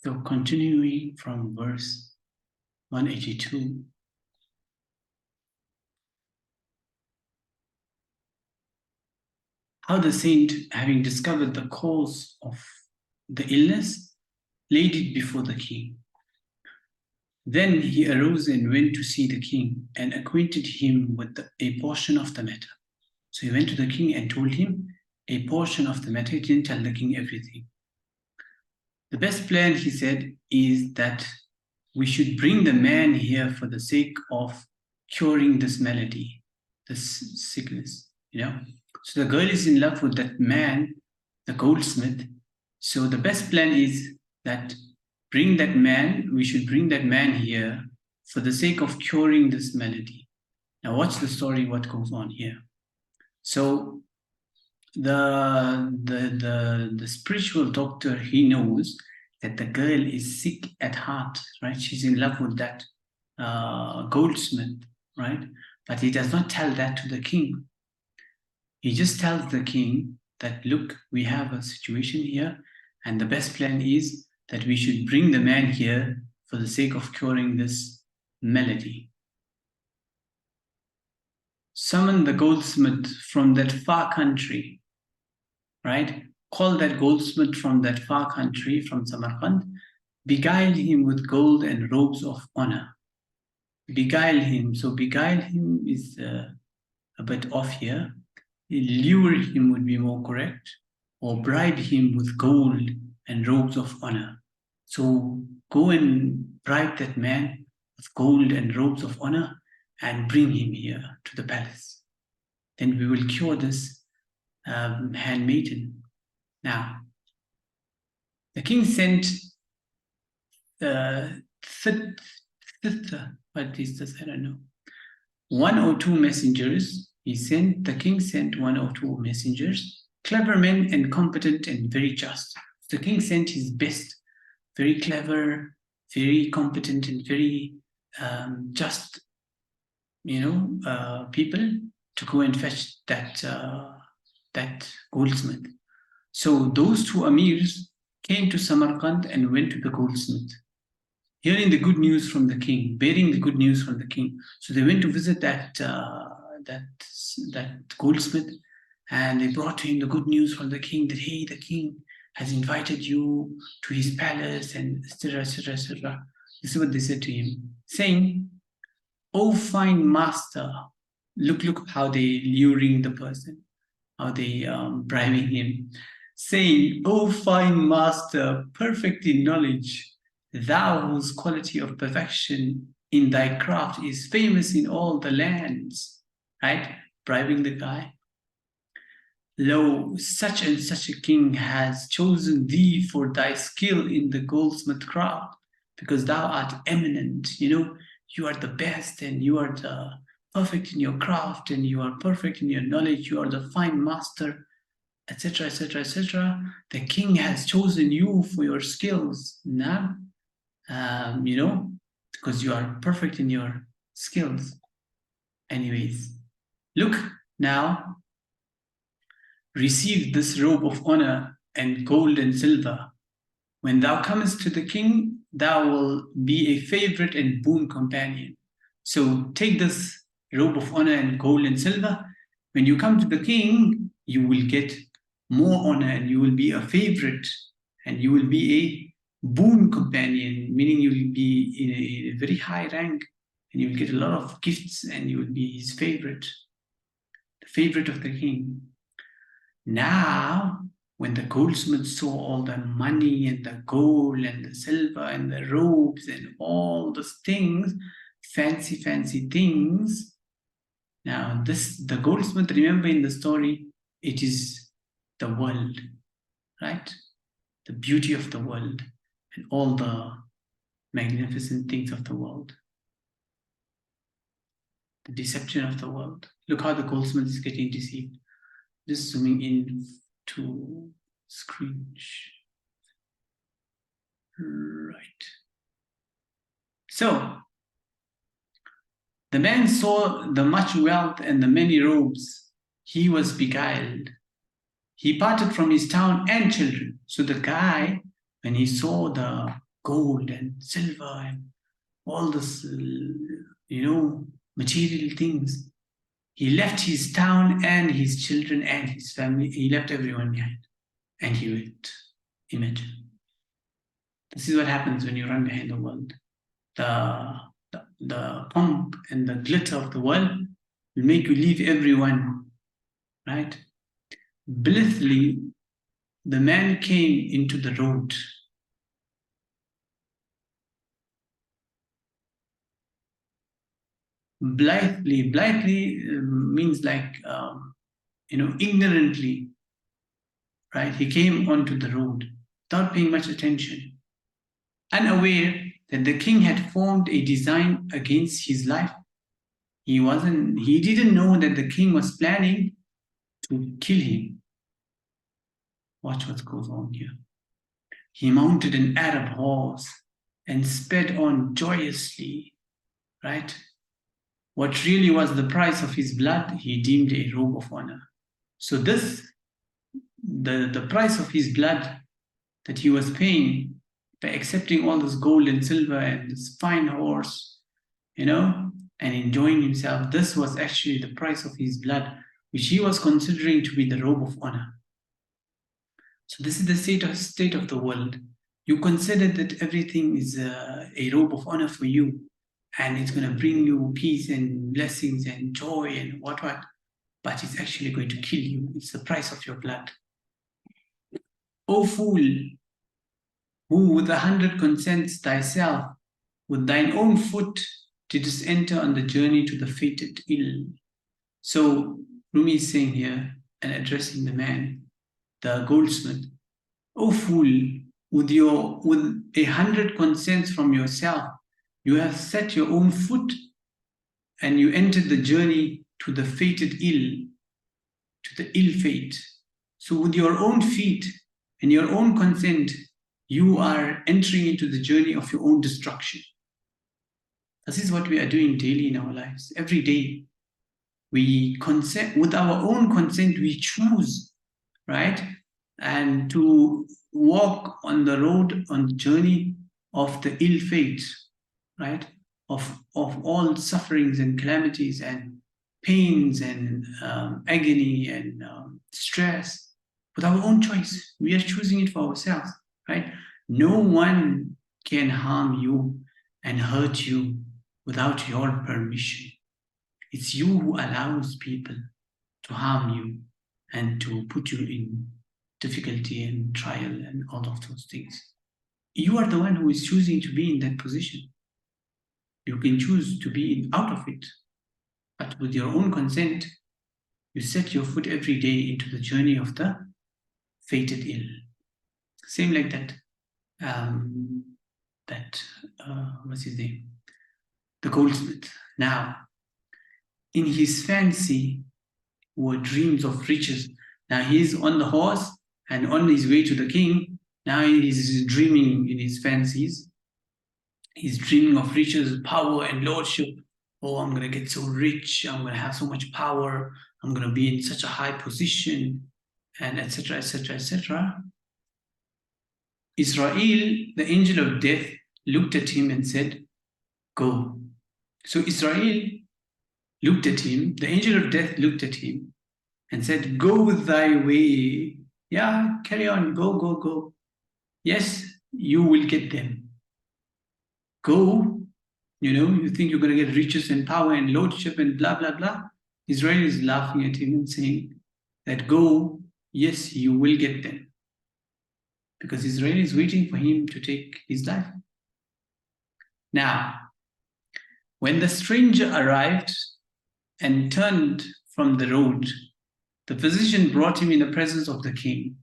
So continuing from verse 182. How the saint, having discovered the cause of the illness, laid it before the king. Then he arose and went to see the king and acquainted him with a portion of the matter. So he went to the king and told him a portion of the matter. He didn't tell the king everything. The best plan, he said, is that we should bring the man here for the sake of curing this malady, this sickness, So the girl is in love with that man, the goldsmith. So the best plan is that we should bring that man here for the sake of curing this malady. Now watch the story, what goes on here. So the spiritual doctor, he knows that the girl is sick at heart, right? She's in love with that goldsmith, right? But he does not tell that to the king. He just tells the king that, look, we have a situation here, and the best plan is that we should bring the man here for the sake of curing this malady. Summon the goldsmith from that far country, right? Call that goldsmith from that far country, from Samarkand, beguile him with gold and robes of honor. Beguile him. So beguile him is a bit off here. Lure him would be more correct, or bribe him with gold and robes of honor. So go and bribe that man with gold and robes of honor and bring him here to the palace. Then we will cure this handmaiden. Now, the king sent what is this? I don't know. 1 or 2 messengers. The king sent 1 or 2 messengers, clever men and competent and very just. The king sent his best, very clever, very competent and very just, people to go and fetch that goldsmith. So those 2 amirs came to Samarkand and went to the goldsmith, hearing the good news from the king, bearing the good news from the king. So they went to visit that goldsmith, and they brought to him the good news from the king that, hey, the king has invited you to his palace, and etc., etc., etc. This is what they said to him, saying, "Oh, fine master," look how they luring the person, how they bribing him, saying, "Oh, fine master, perfect in knowledge, thou whose quality of perfection in thy craft is famous in all the lands," right? Bribing the guy. "Lo, such and such a king has chosen thee for thy skill in the goldsmith craft, because thou art eminent, you are the best, and you are the perfect in your craft, and you are perfect in your knowledge, you are the fine master, etc., etc., etc. The king has chosen you for your skills, because you are perfect in your skills. Anyways, look now, receive this robe of honor and gold and silver. When thou comest to the king, thou will be a favorite and boon companion. So take this robe of honor and gold and silver. When you come to the king, you will get more honor, and you will be a favorite, and you will be a boon companion, meaning you will be in a very high rank, and you will get a lot of gifts, and you will be his favorite, the favorite of the king. Now, when the goldsmith saw all the money and the gold and the silver and the robes and all those things, fancy things. Now, the goldsmith, remember in the story, it is the world, right? The beauty of the world and all the magnificent things of the world. The deception of the world. Look how the goldsmith is getting deceived. Just zooming in to screen. Right. So, the man saw the much wealth and the many robes. He was beguiled. He parted from his town and children. So the guy, when he saw the gold and silver and all this, material things. He left his town and his children and his family. He left everyone behind and he went. Imagine. This is what happens when you run behind the world. The pomp and the glitter of the world will make you leave everyone, right? Blithely, the man came into the road. Blithely means like, ignorantly, right? He came onto the road without paying much attention, unaware that the king had formed a design against his life. He didn't know that the king was planning to kill him. Watch what goes on here. He mounted an Arab horse and sped on joyously, right? What really was the price of his blood, he deemed a robe of honor. So the price of his blood that he was paying by accepting all this gold and silver and this fine horse, and enjoying himself, this was actually the price of his blood, which he was considering to be the robe of honor. So this is the state of the world. You consider that everything is a robe of honor for you, and it's going to bring you peace and blessings and joy and what, but it's actually going to kill you. It's the price of your blood. O fool, who with 100 consents thyself, with thine own foot didst enter on the journey to the fated ill. So Rumi is saying here, and addressing the man, the goldsmith, O fool, with 100 consents from yourself, you have set your own foot and you entered the journey to the fated ill, to the ill fate. So with your own feet and your own consent, you are entering into the journey of your own destruction. This is what we are doing daily in our lives. Every day, we consent, with our own consent, we choose, right? And to walk on the road, on the journey of the ill fate, right? Of all sufferings and calamities and pains and agony and stress, with our own choice. We are choosing it for ourselves, right? No one can harm you and hurt you without your permission. It's you who allows people to harm you and to put you in difficulty and trial and all of those things. You are the one who is choosing to be in that position. You can choose to be out of it, but with your own consent, you set your foot every day into the journey of the fated ill. Same like that. What's his name? The goldsmith. Now, in his fancy were dreams of riches. Now he's on the horse and on his way to the king. Now he's dreaming in his fancies. He's dreaming of riches, power, and lordship. Oh, I'm going to get so rich. I'm going to have so much power. I'm going to be in such a high position, and etc., etc., etc. Israel, the angel of death, looked at him and said, go. So Israel looked at him. The angel of death looked at him and said, go with thy way. Yeah, carry on. Go, go, go. Yes, you will get them. Go. You think you're going to get riches and power and lordship and blah, blah, blah. Israel is laughing at him and saying that go, yes, you will get them. Because Israel is waiting for him to take his life. Now, when the stranger arrived and turned from the road, the physician brought him in the presence of the king.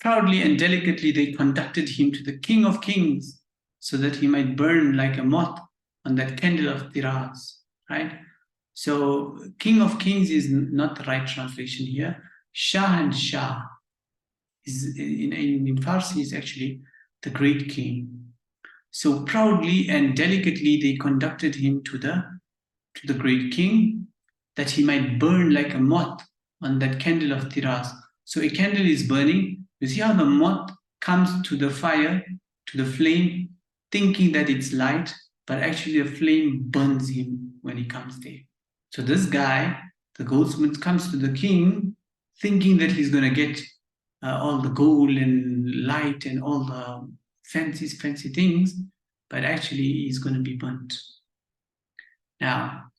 Proudly and delicately, they conducted him to the King of Kings so that he might burn like a moth on that candle of Tiraz, right? So King of Kings is not the right translation here. Shah and Shah is in Farsi is actually the great king. So proudly and delicately they conducted him to the great king that he might burn like a moth on that candle of Tiraz. So a candle is burning. You see how the moth comes to the fire to the flame, thinking that it's light, but actually the flame burns him when he comes there. So this guy, the goldsmith, comes to the king thinking that he's going to get all the gold and light and all the fancy things, but actually he's going to be burnt. Now,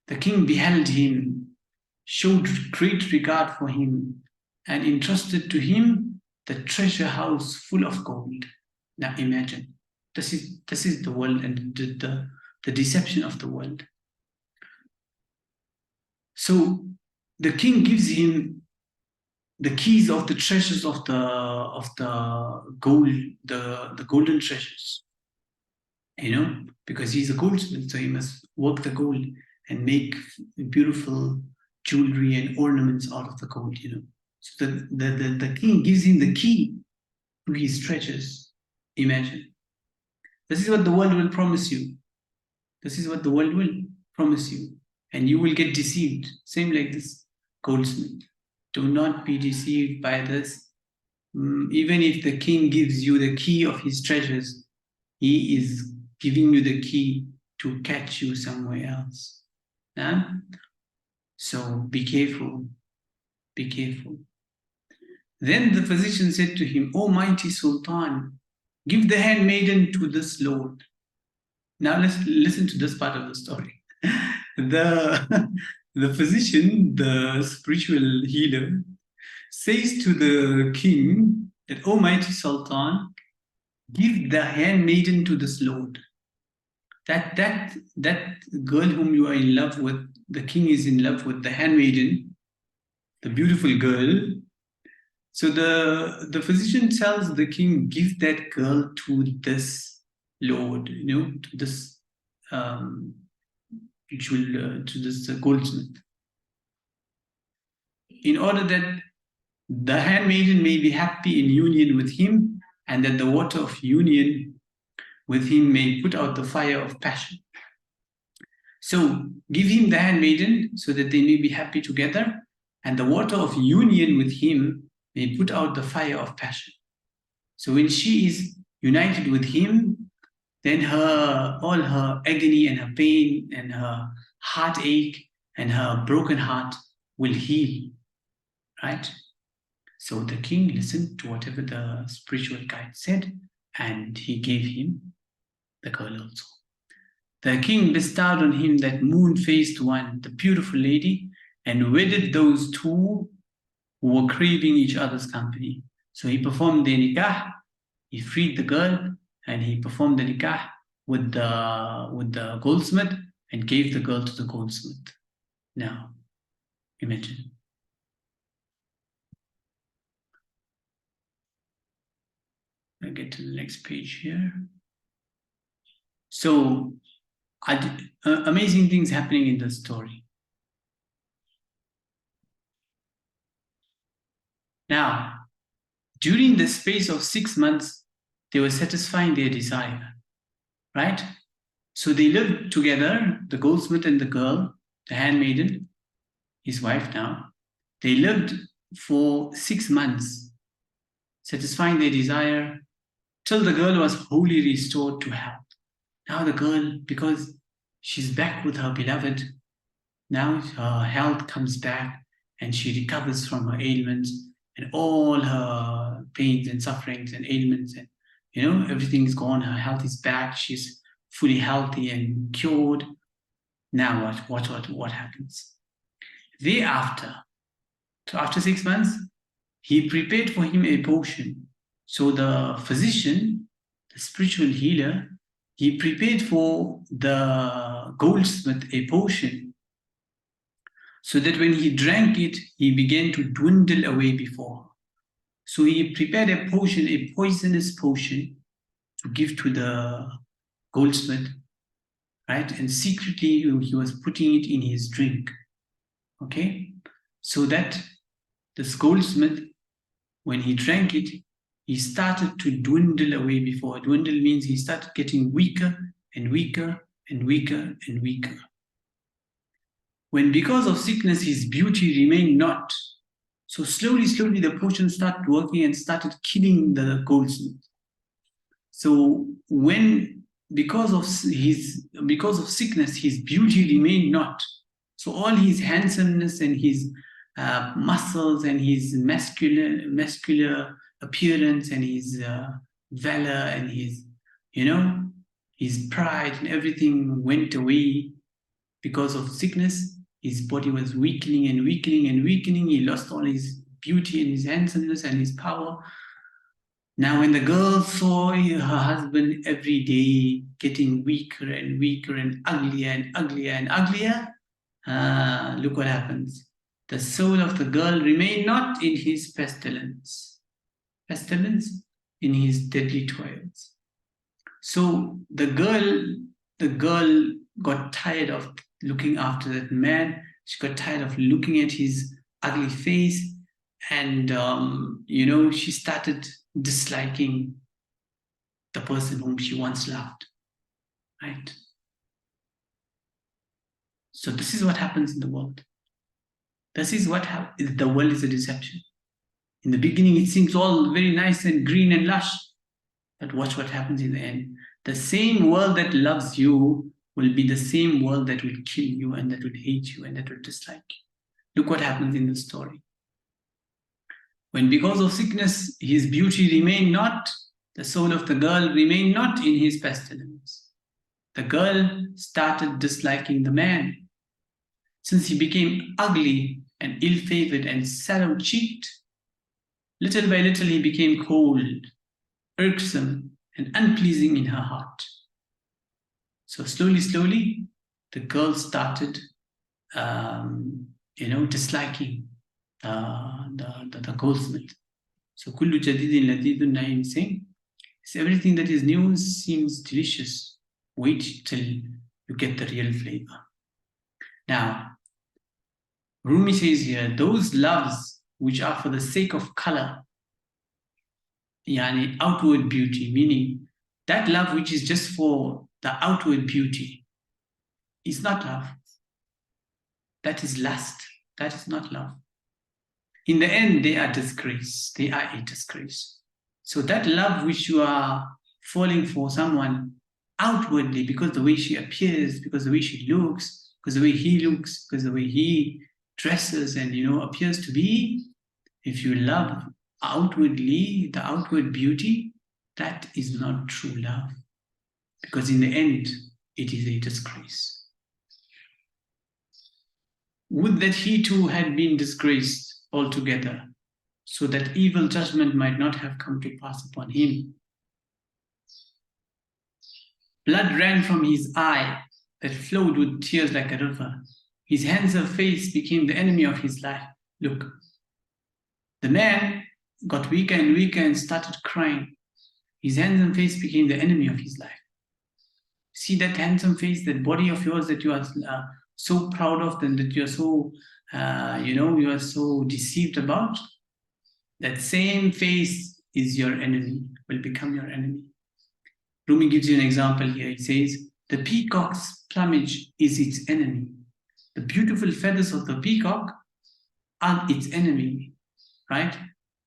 the king beheld him, showed great regard for him, and entrusted to him the treasure house full of gold. Now imagine, this is the world and the deception of the world. So the king gives him the keys of the treasures of the gold, the golden treasures. Because he's a goldsmith, so he must work the gold and make beautiful jewelry and ornaments out of the gold. So the king gives him the key to his treasures. Imagine. This is what the world will promise you. This is what the world will promise you. And you will get deceived. Same like this goldsmith. Do not be deceived by this. Even if the king gives you the key of his treasures, he is giving you the key to catch you somewhere else. Yeah? So be careful. Be careful. Then the physician said to him, O mighty Sultan, give the handmaiden to this lord. Now let's listen to this part of the story. The physician, the spiritual healer, says to the king that, O mighty Sultan, give the handmaiden to this lord. That girl whom you are in love with, the king is in love with the handmaiden, the beautiful girl. So the physician tells the king, give that girl to this lord, to this to this goldsmith, in order that the handmaiden may be happy in union with him, and that the water of union with him may put out the fire of passion. So give him the handmaiden so that they may be happy together, and the water of union with him may put out the fire of passion. So when she is united with him, then all her agony and her pain and her heartache and her broken heart will heal, right? So the king listened to whatever the spiritual guide said, and he gave him the girl also. The king bestowed on him that moon-faced one, the beautiful lady, and wedded those two who were craving each other's company. So he performed the nikah, he freed the girl, and he performed the nikah with the goldsmith and gave the girl to the goldsmith. Now, imagine. I'll get to the next page here. So, amazing things happening in the story. Now, during the space of 6 months, they were satisfying their desire, right? So they lived together, the goldsmith and the girl, the handmaiden, his wife now. They lived for 6 months, satisfying their desire, till the girl was wholly restored to health. Now the girl, because she's back with her beloved, now her health comes back and she recovers from her ailments and all her pains and sufferings and ailments, and everything is gone. Her health is back. She's fully healthy and cured. Now what happens? Thereafter, so after 6 months, he prepared for him a potion. So the physician, the spiritual healer, he prepared for the goldsmith a potion, so that when he drank it, he began to dwindle away before her. So he prepared a potion, a poisonous potion, to give to the goldsmith, right? And secretly he was putting it in his drink, okay? So that this goldsmith, when he drank it, he started to dwindle away before. Dwindle means he started getting weaker and weaker and weaker and weaker. When because of sickness his beauty remained not, so slowly the potion started working and started killing the goldsmith. So because of sickness, his beauty remained not. So all his handsomeness and his muscles and his muscular appearance and his valor and his, his pride and everything went away because of sickness. His body was weakening and weakening and weakening. He lost all his beauty and his handsomeness and his power. Now, when the girl saw her husband every day getting weaker and weaker and uglier and uglier and uglier, look what happens. The soul of the girl remained not in his pestilence, in his deadly toils. So the girl got tired of looking after that man. She got tired of looking at his ugly face, and she started disliking the person whom she once loved, right? So this is what happens in the world. This is what happens. The world is a deception. In the beginning, it seems all very nice and green and lush, but watch what happens in the end. The same world that loves you will be the same world that will kill you and that will hate you and that will dislike you. Look what happens in the story. When because of sickness his beauty remained not, the soul of the girl remained not in his pestilence. The girl started disliking the man. Since he became ugly and ill-favored and sallow-cheeked, little by little he became cold, irksome, and unpleasing in her heart. So slowly, the girl started, disliking the goldsmith. So kullu jadidin ladidun naim, saying, everything that is new seems delicious. Wait till you get the real flavor. Now, Rumi says here, those loves which are for the sake of color, yani outward beauty, meaning that love which is just for the outward beauty, is not love. That is lust. That is not love. In the end, they are disgrace. They are a disgrace. So that love which you are falling for someone outwardly, because the way she appears, because the way she looks, because the way he looks, because the way he dresses and appears to be, if you love outwardly, the outward beauty, that is not true love. Because in the end, it is a disgrace. Would that he too had been disgraced altogether, so that evil judgment might not have come to pass upon him. Blood ran from his eye that flowed with tears like a river. His handsome face became the enemy of his life. Look, the man got weaker and weaker and started crying. His handsome face became the enemy of his life. See that handsome face, that body of yours that you are so proud of, and that you are so, you are so deceived about? That same face is your enemy, will become your enemy. Rumi gives you an example here. He says, the peacock's plumage is its enemy. The beautiful feathers of the peacock are its enemy, right?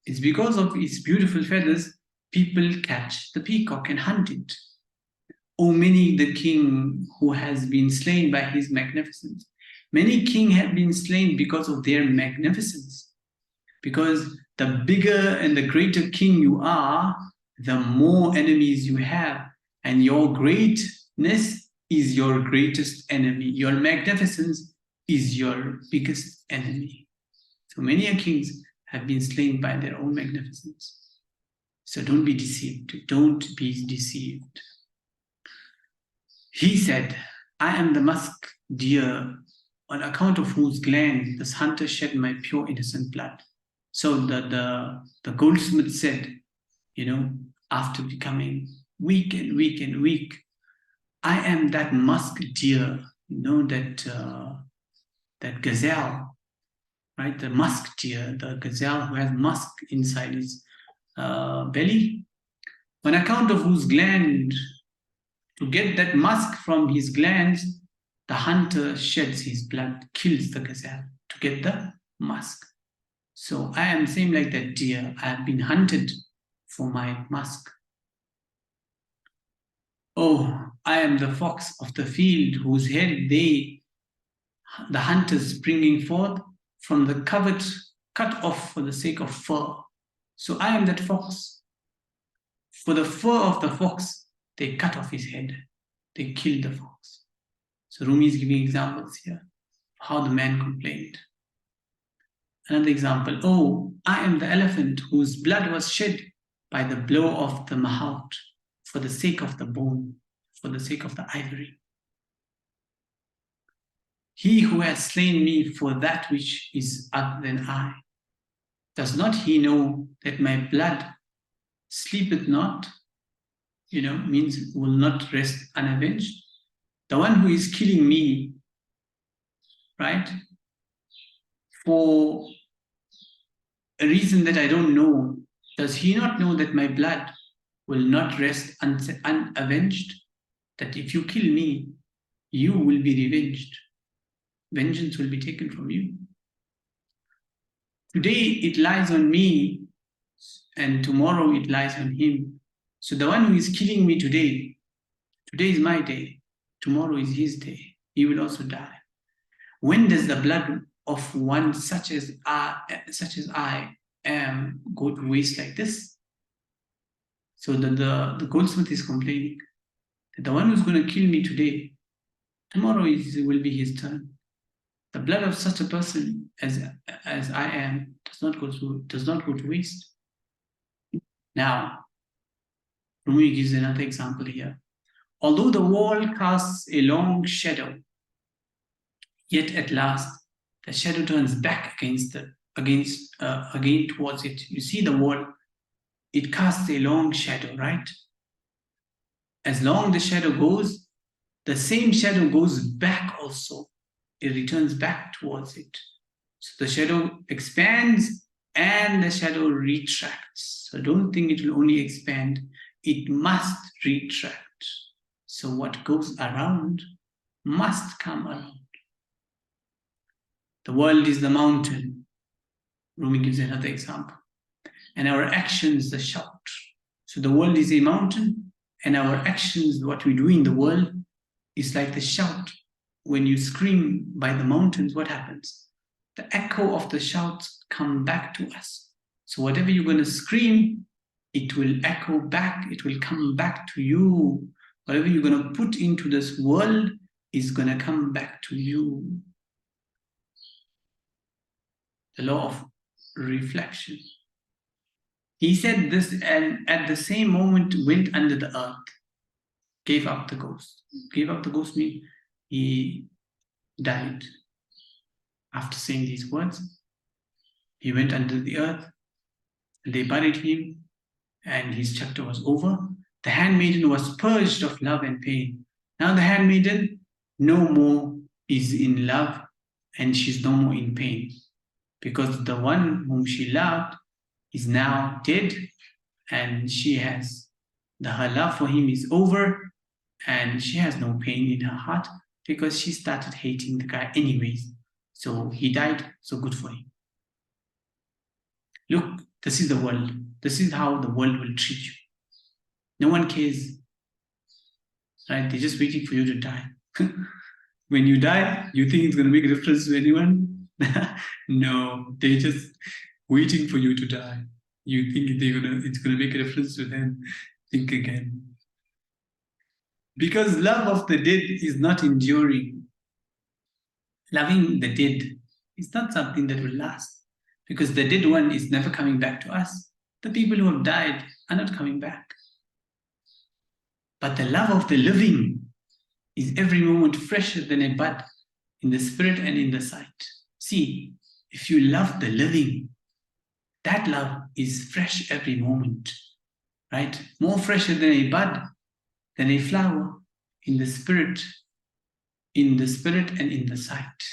It's because of its beautiful feathers, people catch the peacock and hunt it. O many the king who has been slain by his magnificence. Many kings have been slain because of their magnificence. Because the bigger and the greater king you are, the more enemies you have. And your greatness is your greatest enemy. Your magnificence is your biggest enemy. So many kings have been slain by their own magnificence. So don't be deceived. Don't be deceived. He said, I am the musk deer, on account of whose gland this hunter shed my pure innocent blood. So the goldsmith said, after becoming weak and weak and weak, I am that musk deer, that gazelle, right? The musk deer, the gazelle who has musk inside his belly, on account of whose gland, to get that musk from his glands, the hunter sheds his blood, kills the gazelle to get the musk. So I am same like that deer. I have been hunted for my musk. Oh, I am the fox of the field whose head the hunters bringing forth from the covert, cut off for the sake of fur. So I am that fox. For the fur of the fox, they cut off his head. They killed the fox. So Rumi is giving examples here of how the man complained. Another example, oh, I am the elephant whose blood was shed by the blow of the mahout for the sake of the bone, for the sake of the ivory. He who has slain me for that which is other than I, does not he know that my blood sleepeth not? Means will not rest unavenged. The one who is killing me, right, for a reason that I don't know, does he not know that my blood will not rest unavenged? That if you kill me, you will be revenged. Vengeance will be taken from you. Today it lies on me, and tomorrow it lies on him. So the one who is killing me today is my day, tomorrow is his day. He will also die. When does the blood of one such as I am go to waste like this? So the goldsmith is complaining that the one who's going to kill me today, tomorrow will be his turn. The blood of such a person as I am does not go to waste. Now, Rumi gives another example here. Although the wall casts a long shadow, yet at last the shadow turns back again towards it. You see the wall, it casts a long shadow, right? As long the shadow goes, the same shadow goes back also. It returns back towards it. So the shadow expands and the shadow retracts. So don't think it will only expand. It must retract. So what goes around must come around. The world is the mountain. Rumi gives another example. And our actions, the shout. So the world is a mountain, and our actions, what we do in the world, is like the shout. When you scream by the mountains, what happens? The echo of the shouts come back to us. So whatever you're going to scream, it will echo back, it will come back to you. Whatever you're going to put into this world is going to come back to you. The law of reflection. He said this, and at the same moment went under the earth, gave up the ghost. Gave up the ghost means he died. After saying these words, he went under the earth, and they buried him, and his chapter was over. The handmaiden was purged of love and pain. Now the handmaiden no more is in love, and she's no more in pain, because the one whom she loved is now dead, and her love for him is over, and she has no pain in her heart because she started hating the guy anyways. So he died, so good for him. Look, this is the world. This is how the world will treat you. No one cares, right? They're just waiting for you to die. When you die, you think it's going to make a difference to anyone? No, they're just waiting for you to die. You think it's going to make a difference to them? Think again. Because love of the dead is not enduring. Loving the dead is not something that will last, because the dead one is never coming back to us. The people who have died are not coming back. But the love of the living is every moment fresher than a bud in the spirit and in the sight. See, if you love the living, that love is fresh every moment, right? More fresher than a bud, than a flower in the spirit and in the sight.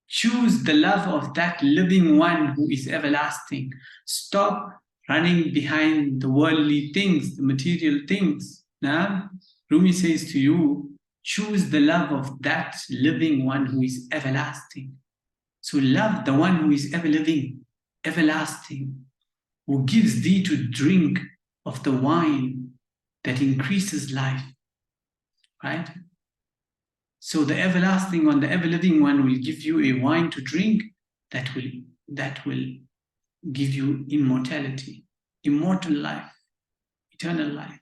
Choose the love of that living one who is everlasting. Stop running behind the worldly things, the material things. Now, Rumi says to you, choose the love of that living one who is everlasting. So love the one who is ever living, everlasting, who gives thee to drink of the wine that increases life, right? So the everlasting one, the ever-living one will give you a wine to drink that will give you immortality, immortal life, eternal life.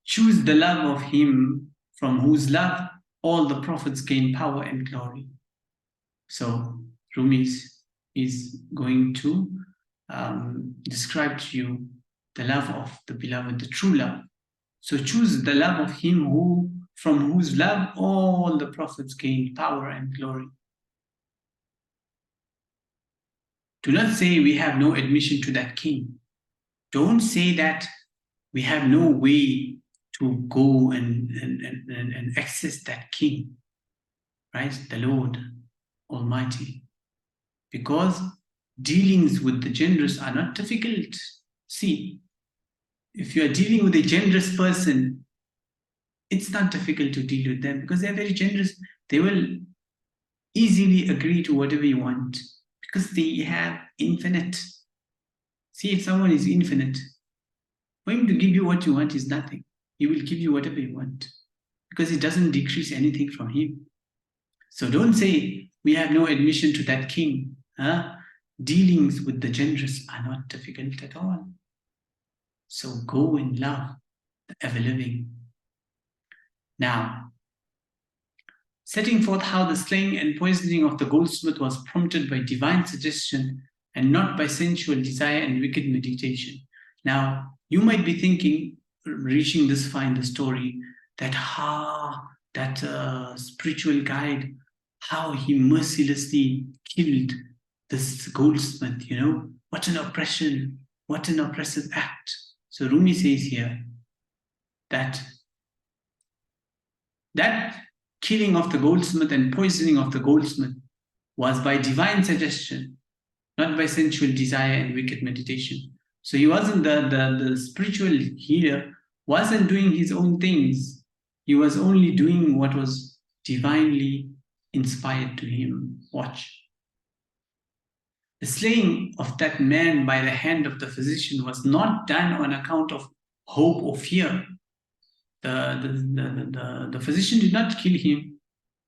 Choose the love of him from whose love all the prophets gain power and glory. So Rumi is going to describe to you the love of the beloved, the true love. So choose the love of him from whose love all the prophets gained power and glory. Do not say we have no admission to that king. Don't say that we have no way to go and access that king, right? The Lord Almighty. Because dealings with the generous are not difficult. See, if you are dealing with a generous person, it's not difficult to deal with them because they're very generous. They will easily agree to whatever you want because they have infinite. See, if someone is infinite, for him to give you what you want is nothing. He will give you whatever you want because it doesn't decrease anything from him. So don't say we have no admission to that king. Huh? Dealings with the generous are not difficult at all. So go in love, the ever-living. Now, setting forth how the slaying and poisoning of the goldsmith was prompted by divine suggestion and not by sensual desire and wicked meditation. Now, you might be thinking, reaching this far in the story, that spiritual guide, how he mercilessly killed this goldsmith, what an oppression, what an oppressive act. So Rumi says here that killing of the goldsmith and poisoning of the goldsmith was by divine suggestion, not by sensual desire and wicked meditation. So he wasn't the spiritual healer, wasn't doing his own things. He was only doing what was divinely inspired to him. Watch. The slaying of that man by the hand of the physician was not done on account of hope or fear. The physician did not kill him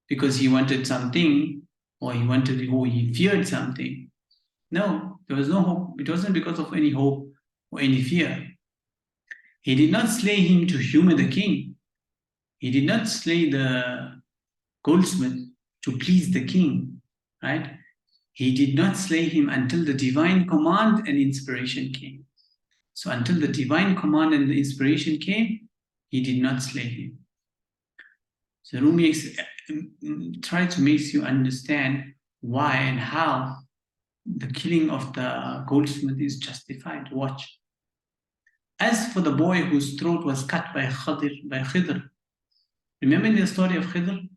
because he wanted something or he feared something. No, there was no hope. It wasn't because of any hope or any fear. He did not slay him to humor the king. He did not slay the goldsmith to please the king, right? He did not slay him until the divine command and inspiration came. So until the divine command and the inspiration came, he did not slay him. So Rumi tries to make you understand why and how the killing of the goldsmith is justified. Watch. As for the boy whose throat was cut by Khidr, remember the story of Khidr?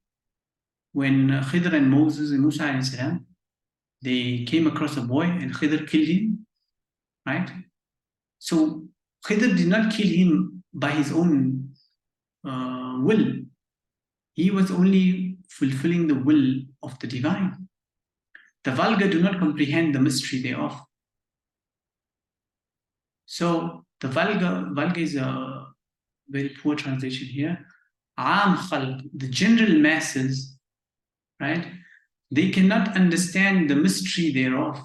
When Khidr and Moses and Musa they came across a boy and Khidr killed him, right? So Khidr did not kill him by his own will. He was only fulfilling the will of the divine. The vulgar do not comprehend the mystery thereof. So the vulgar is a very poor translation here. Aam khalq, the general masses, right? They cannot understand the mystery thereof.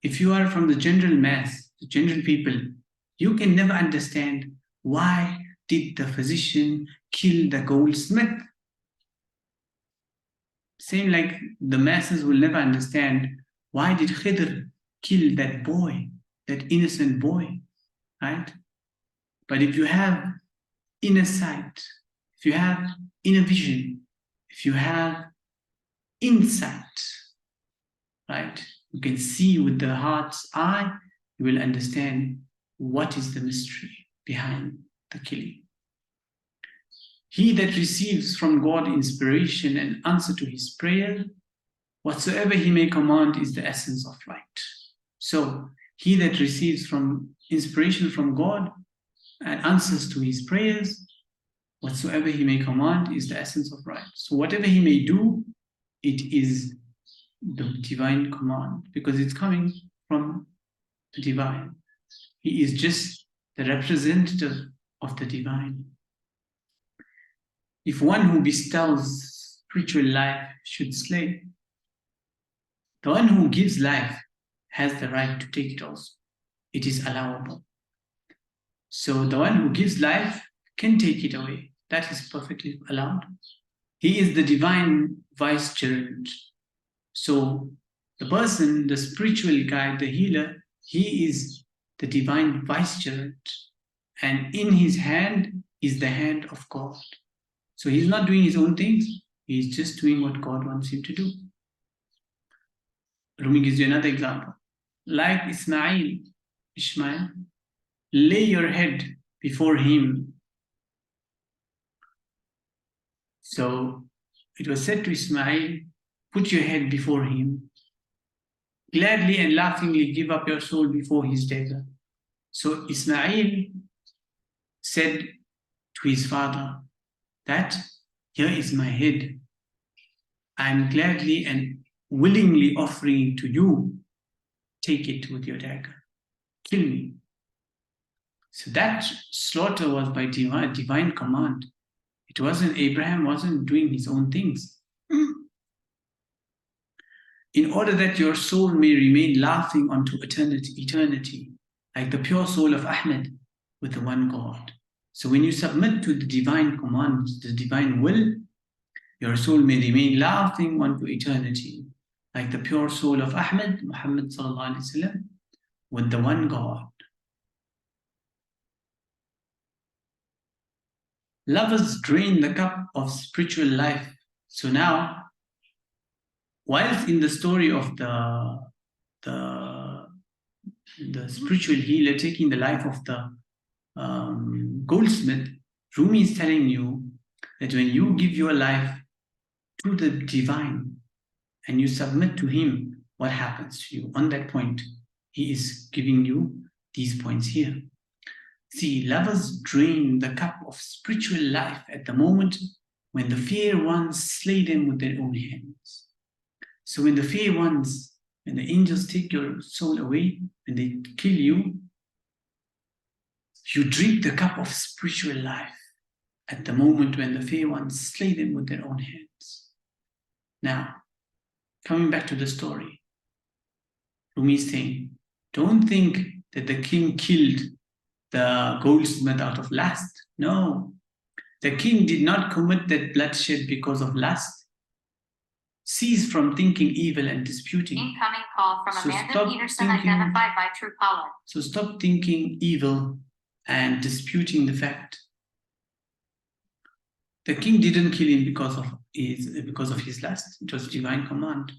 If you are from the general mass, the general people, you can never understand why did the physician kill the goldsmith. Same like the masses will never understand why did Khidr kill that boy, that innocent boy, right? But if you have inner sight, if you have inner vision, if you have insight, right? You can see with the heart's eye, you will understand what is the mystery behind the killing. He that receives from God inspiration and answer to his prayer, whatsoever he may command is the essence of right. So he that receives from inspiration from God and answers to his prayers, whatsoever he may command is the essence of right. So whatever he may do, it is the divine command because it's coming from the divine. He is just the representative of the divine. If one who bestows spiritual life should slay, the one who gives life has the right to take it also. It is allowable. So the one who gives life can take it away. That is perfectly allowed. He is the divine vicegerent. So the person, the spiritual guide, the healer, he is the divine vicegerent. And in his hand is the hand of God. So he's not doing his own things. He's just doing what God wants him to do. Rumi gives you another example. Like Ishmael, lay your head before him. So it was said to Ismail, put your head before him. Gladly and laughingly give up your soul before his dagger. So Ismail said to his father that here is my head. I am gladly and willingly offering it to you. Take it with your dagger. Kill me. So that slaughter was by divine command. It wasn't, Abraham wasn't doing his own things. In order that your soul may remain laughing unto eternity, like the pure soul of Ahmed with the one God. So when you submit to the divine command, the divine will, your soul may remain laughing unto eternity, like the pure soul of Ahmed, Muhammad sallallahu alaihi wasallam, with the one God. Lovers drain the cup of spiritual life. So now, whilst in the story of the spiritual healer taking the life of the goldsmith, Rumi is telling you that when you give your life to the divine and you submit to him, what happens to you? On that point, he is giving you these points here. See, lovers drain the cup of spiritual life at the moment when the fair ones slay them with their own hands. So when the fair ones, when the angels take your soul away, when they kill you, you drink the cup of spiritual life at the moment when the fair ones slay them with their own hands. Now, coming back to the story, Rumi is saying, don't think that the king killed the goldsmith out of lust. No, the king did not commit that bloodshed because of lust. Cease from thinking evil and disputing. Incoming call from Amanda Peterson identified by Truecaller. So stop thinking evil and disputing the fact. The king didn't kill him because of his lust. It was divine command.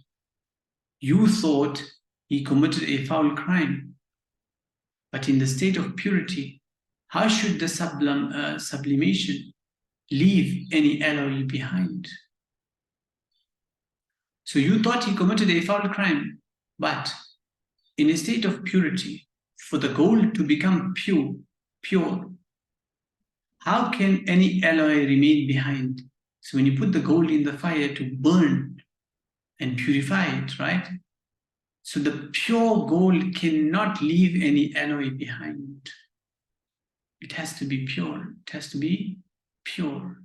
You thought he committed a foul crime, but in the state of purity, how should the sublimation leave any alloy behind? So you thought he committed a foul crime, but in a state of purity, for the gold to become pure, how can any alloy remain behind? So when you put the gold in the fire to burn and purify it, right? So the pure gold cannot leave any alloy behind. It has to be pure. It has to be pure.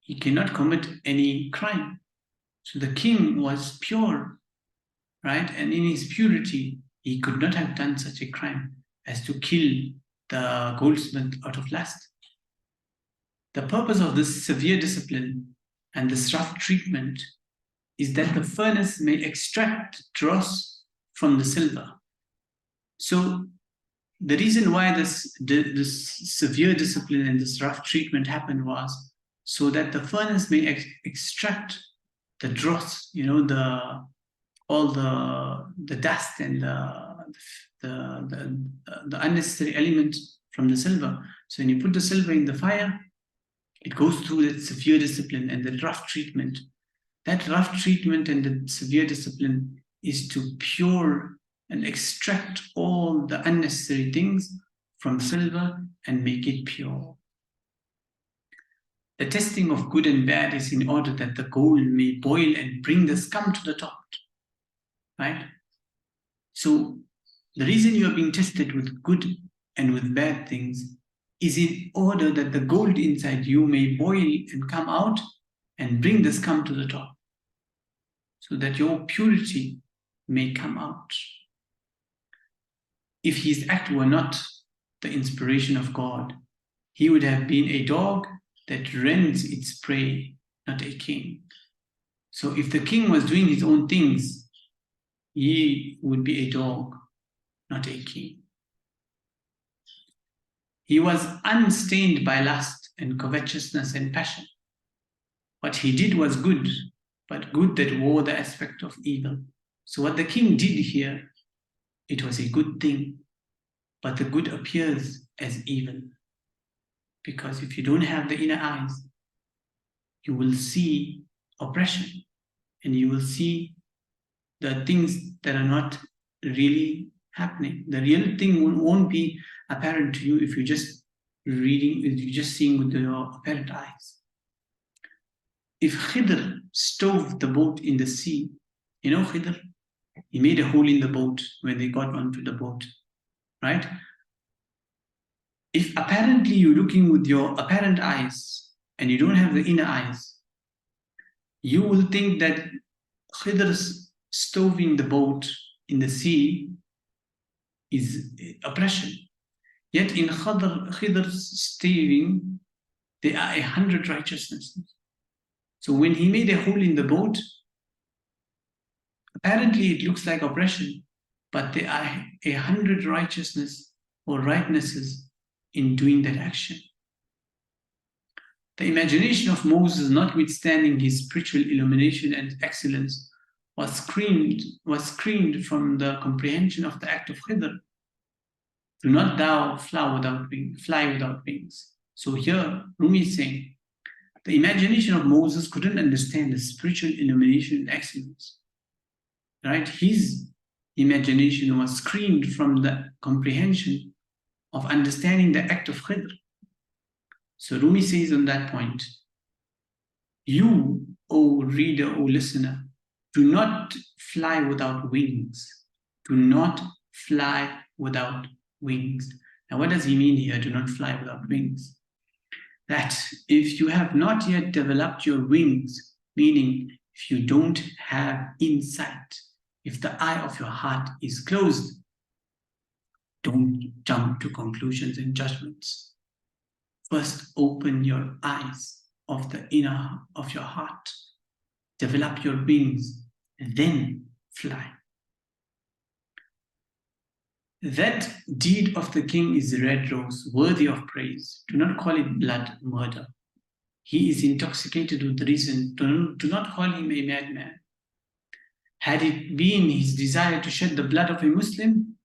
He cannot commit any crime. So the king was pure, right? And in his purity, he could not have done such a crime as to kill the goldsmith out of lust. The purpose of this severe discipline and this rough treatment is that the furnace may extract dross from the silver. So the reason why this severe discipline and this rough treatment happened was so that the furnace may extract the dross, all the dust and the unnecessary elements from the silver. So when you put the silver in the fire, it goes through that severe discipline and the rough treatment. That rough treatment and the severe discipline is to pure and extract all the unnecessary things from silver and make it pure. The testing of good and bad is in order that the gold may boil and bring the scum to the top, right? So the reason you are being tested with good and with bad things is in order that the gold inside you may boil and come out and bring the scum to the top, so that your purity may come out. If his act were not the inspiration of God, he would have been a dog that rends its prey, not a king. So if the king was doing his own things, he would be a dog, not a king. He was unstained by lust and covetousness and passion. What he did was good, but good that wore the aspect of evil. So what the king did here, it was a good thing, but the good appears as evil. Because if you don't have the inner eyes, you will see oppression, and you will see the things that are not really happening. The real thing won't be apparent to you if you're just reading, if you're just seeing with your apparent eyes. If Khidr stove the boat in the sea, you know Khidr? He made a hole in the boat when they got onto the boat, right? If apparently you're looking with your apparent eyes and you don't have the inner eyes, you will think that Khidr's stoving the boat in the sea is oppression. Yet in Khidr's staving, there are 100 righteousnesses. So when he made a hole in the boat, apparently it looks like oppression, but there are 100 righteousness or rightnesses in doing that action. The imagination of Moses, notwithstanding his spiritual illumination and excellence, was screened from the comprehension of the act of Khidr. Do not thou fly without wings. So here, Rumi is saying, the imagination of Moses couldn't understand the spiritual illumination and excellence. Right? His imagination was screened from the comprehension of understanding the act of Khidr. So Rumi says on that point, you, O reader, O listener, do not fly without wings. Do not fly without wings. Now, what does he mean here, do not fly without wings? That if you have not yet developed your wings, meaning if you don't have insight, if the eye of your heart is closed, don't jump to conclusions and judgments. First, open your eyes of the inner of your heart. Develop your wings, and then fly. That deed of the king is a red rose, worthy of praise. Do not call it blood murder. He is intoxicated with reason. Do not call him a madman. Had it been his desire to shed the blood of a Muslim,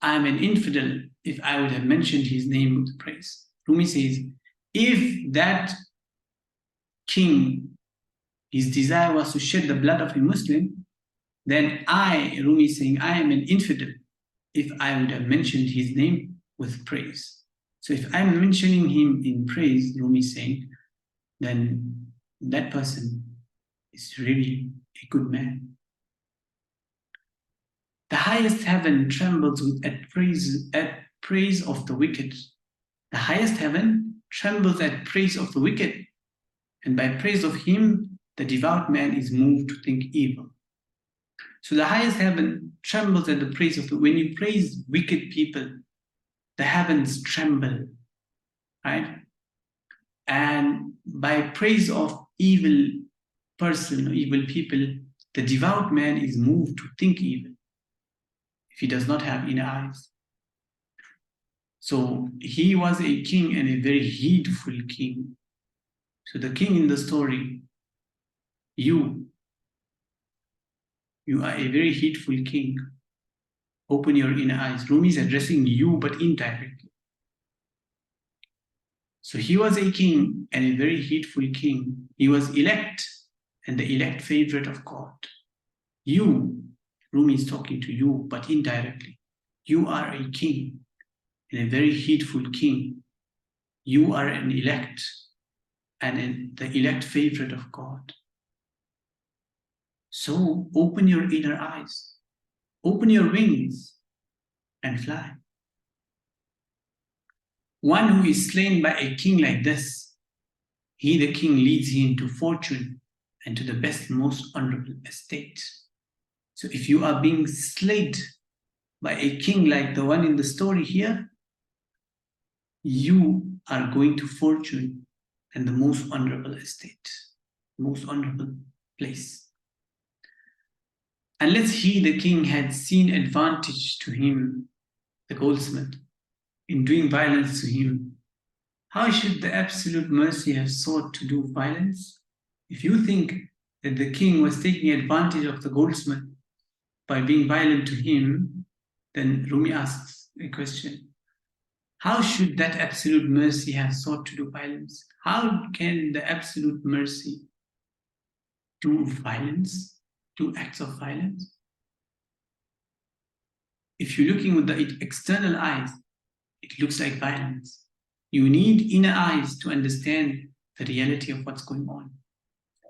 I am an infidel if I would have mentioned his name with praise. Rumi says, if that king, his desire was to shed the blood of a Muslim, then I, Rumi is saying, I am an infidel if I would have mentioned his name with praise. So if I'm mentioning him in praise, Rumi is saying, then that person is really a good man. The highest heaven trembles at praise of the wicked. The highest heaven trembles at praise of the wicked, and by praise of him, the devout man is moved to think evil. So the highest heaven trembles at the praise of when you praise wicked people, the heavens tremble, right? And by praise of evil person or evil people, the devout man is moved to think evil if he does not have inner eyes. So he was a king and a very heedful king. So the king in the story, you are a very heedful king. Open your inner eyes. Rumi is addressing you, but indirectly. So he was a king and a very heedful king. He was elect and the elect favorite of God. You, Rumi is talking to you, but indirectly. You are a king and a very heedful king. You are an elect and the elect favorite of God. So open your inner eyes, open your wings and fly. One who is slain by a king like this, he, the king, leads him to fortune and to the best, most honorable estate. So if you are being slain by a king like the one in the story here, you are going to fortune and the most honorable estate, most honorable place. Unless he, the king, had seen advantage to him, the goldsmith, in doing violence to him, how should the absolute mercy have sought to do violence? If you think that the king was taking advantage of the goldsmith by being violent to him, then Rumi asks a question. How should that absolute mercy have sought to do violence? How can the absolute mercy do violence, do acts of violence? If you're looking with the external eyes, it looks like violence. You need inner eyes to understand the reality of what's going on.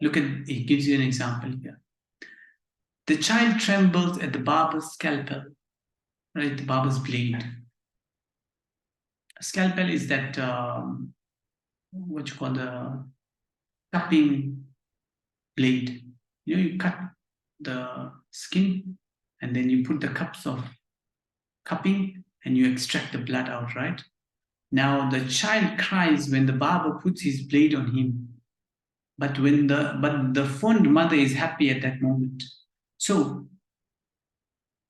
Look at, it gives you an example here. The child trembles at the barber's scalpel, right? The barber's blade. A scalpel is that, what you call the cupping blade. You know, you cut the skin and then you put the cups of cupping and you extract the blood out, right? Now the child cries when the barber puts his blade on him, but the fond mother is happy at that moment. So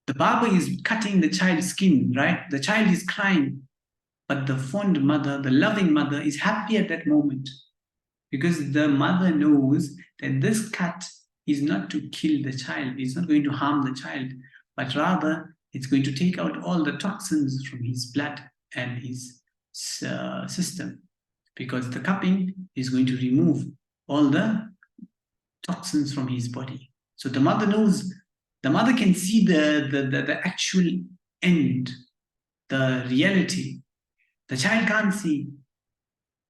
the barber is cutting the child's skin, right? The child is crying, but the fond mother, the loving mother, is happy at that moment because the mother knows that this cut is not to kill the child, it's not going to harm the child, but rather it's going to take out all the toxins from his blood and his system, because the cupping is going to remove all the toxins from his body. So the mother knows, the mother can see the actual end, the reality. The child can't see.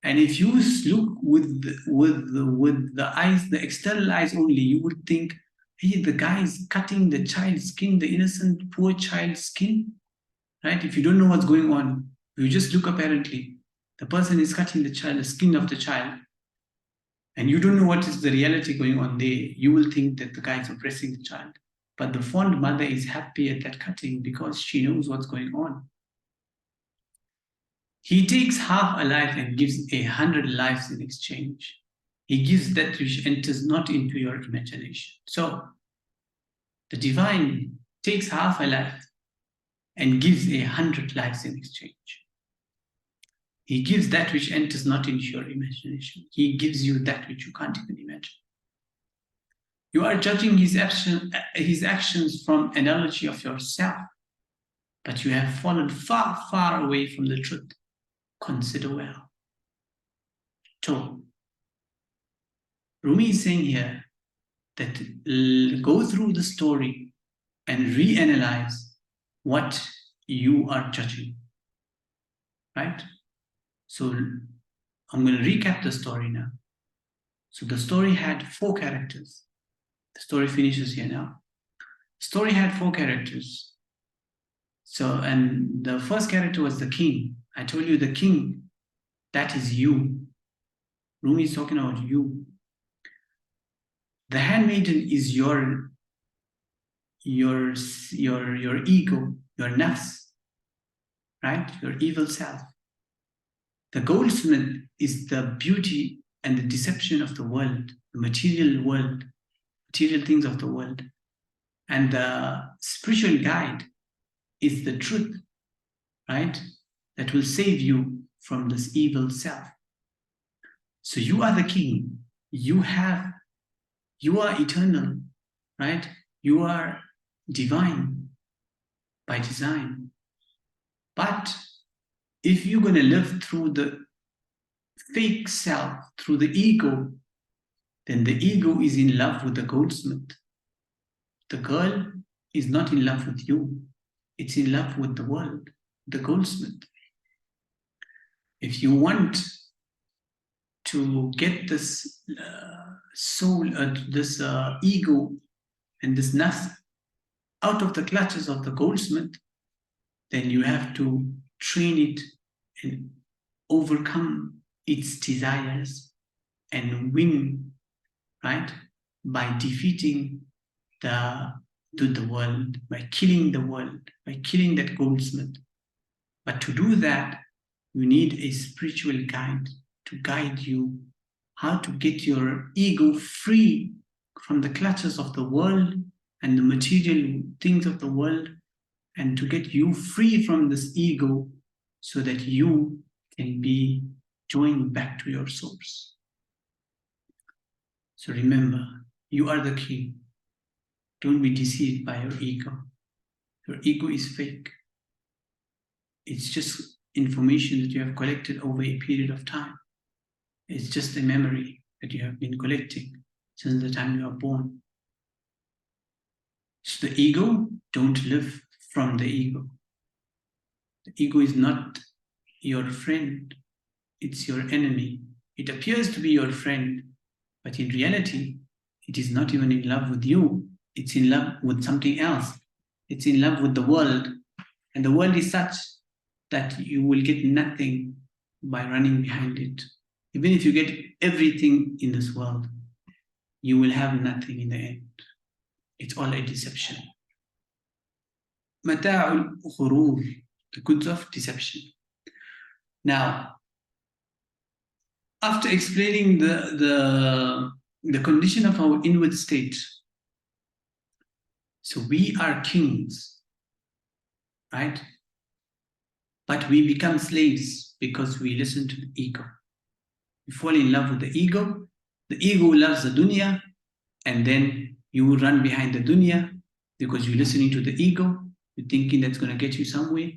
And if you look with the eyes, the external eyes only, you would think, hey, the guy is cutting the child's skin, the innocent, poor child's skin, right? If you don't know what's going on, you just look apparently. The person is cutting the child, the skin of the child, and you don't know what is the reality going on there. You will think that the guy is oppressing the child. But the fond mother is happy at that cutting because she knows what's going on. He takes half a life and gives 100 lives in exchange. He gives that which enters not into your imagination. So the divine takes half a life and gives 100 lives in exchange. He gives that which enters not into your imagination. He gives you that which you can't even imagine. You are judging his actions from analogy of yourself, but you have fallen far, far away from the truth. Consider well. So, Rumi is saying here that go through the story and reanalyze what you are judging, right? So I'm going to recap the story now. So the story had 4 characters. The story finishes here now. The story had 4 characters. So, and the first character was the king. I told you the king, that is you. Rumi is talking about you. The handmaiden is your ego, your nafs, right? Your evil self. The goldsmith is the beauty and the deception of the world, the material world, material things of the world. And the spiritual guide is the truth, right? That will save you from this evil self. So you are the king. You are eternal, right? You are divine by design. But if you're going to live through the fake self, through the ego, then the ego is in love with the goldsmith. The girl is not in love with you. It's in love with the world, the goldsmith. If you want to get this soul, this ego and this nafs out of the clutches of the goldsmith, then you have to train it overcome its desires and win, right? By defeating the world, by killing the world, by killing that goldsmith. But to do that, you need a spiritual guide to guide you how to get your ego free from the clutches of the world and the material things of the world, and to get you free from this ego so that you can be joined back to your source. So remember, you are the king. Don't be deceived by your ego. Your ego is fake. It's just information that you have collected over a period of time. It's just a memory that you have been collecting since the time you are born. So the ego, don't live from the ego. The ego is not your friend, it's your enemy. It appears to be your friend, but in reality, it is not even in love with you. It's in love with something else. It's in love with the world. And the world is such that you will get nothing by running behind it. Even if you get everything in this world, you will have nothing in the end. It's all a deception. Mata'ul ghurur, the goods of deception. Now, after explaining the condition of our inward state, so we are kings, right? But we become slaves because we listen to the ego. You fall in love with the ego loves the dunya, and then you run behind the dunya because you're listening to the ego, you're thinking that's going to get you somewhere,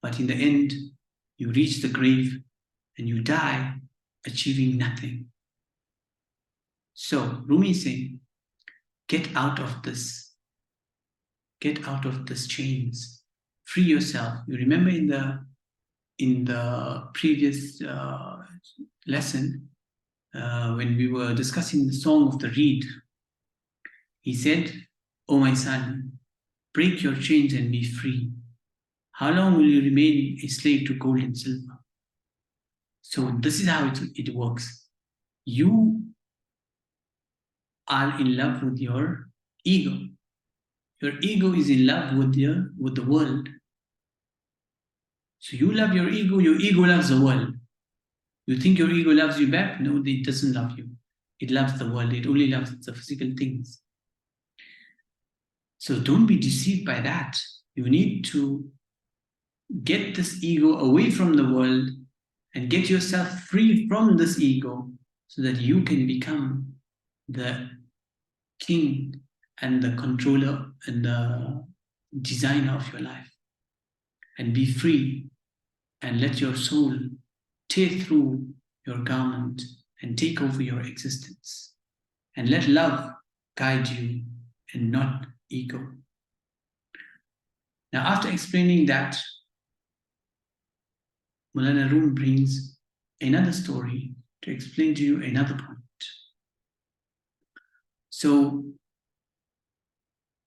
but in the end, you reach the grave and you die achieving nothing. So Rumi is saying, get out of this chains, free yourself. You remember in the previous lesson, when we were discussing the song of the reed, he said, "Oh my son, break your chains and be free. How long will you remain a slave to gold and silver?" So this is how it works. You are in love with your ego. Your ego is in love with the world. So you love your ego loves the world. You think your ego loves you back? No, it doesn't love you. It loves the world. It only loves the physical things. So don't be deceived by that. You need to get this ego away from the world and get yourself free from this ego so that you can become the king and the controller and the designer of your life. And be free and let your soul tear through your garment and take over your existence. And let love guide you and not ego. Now, after explaining that, Maulana Rum brings another story to explain to you another point. So,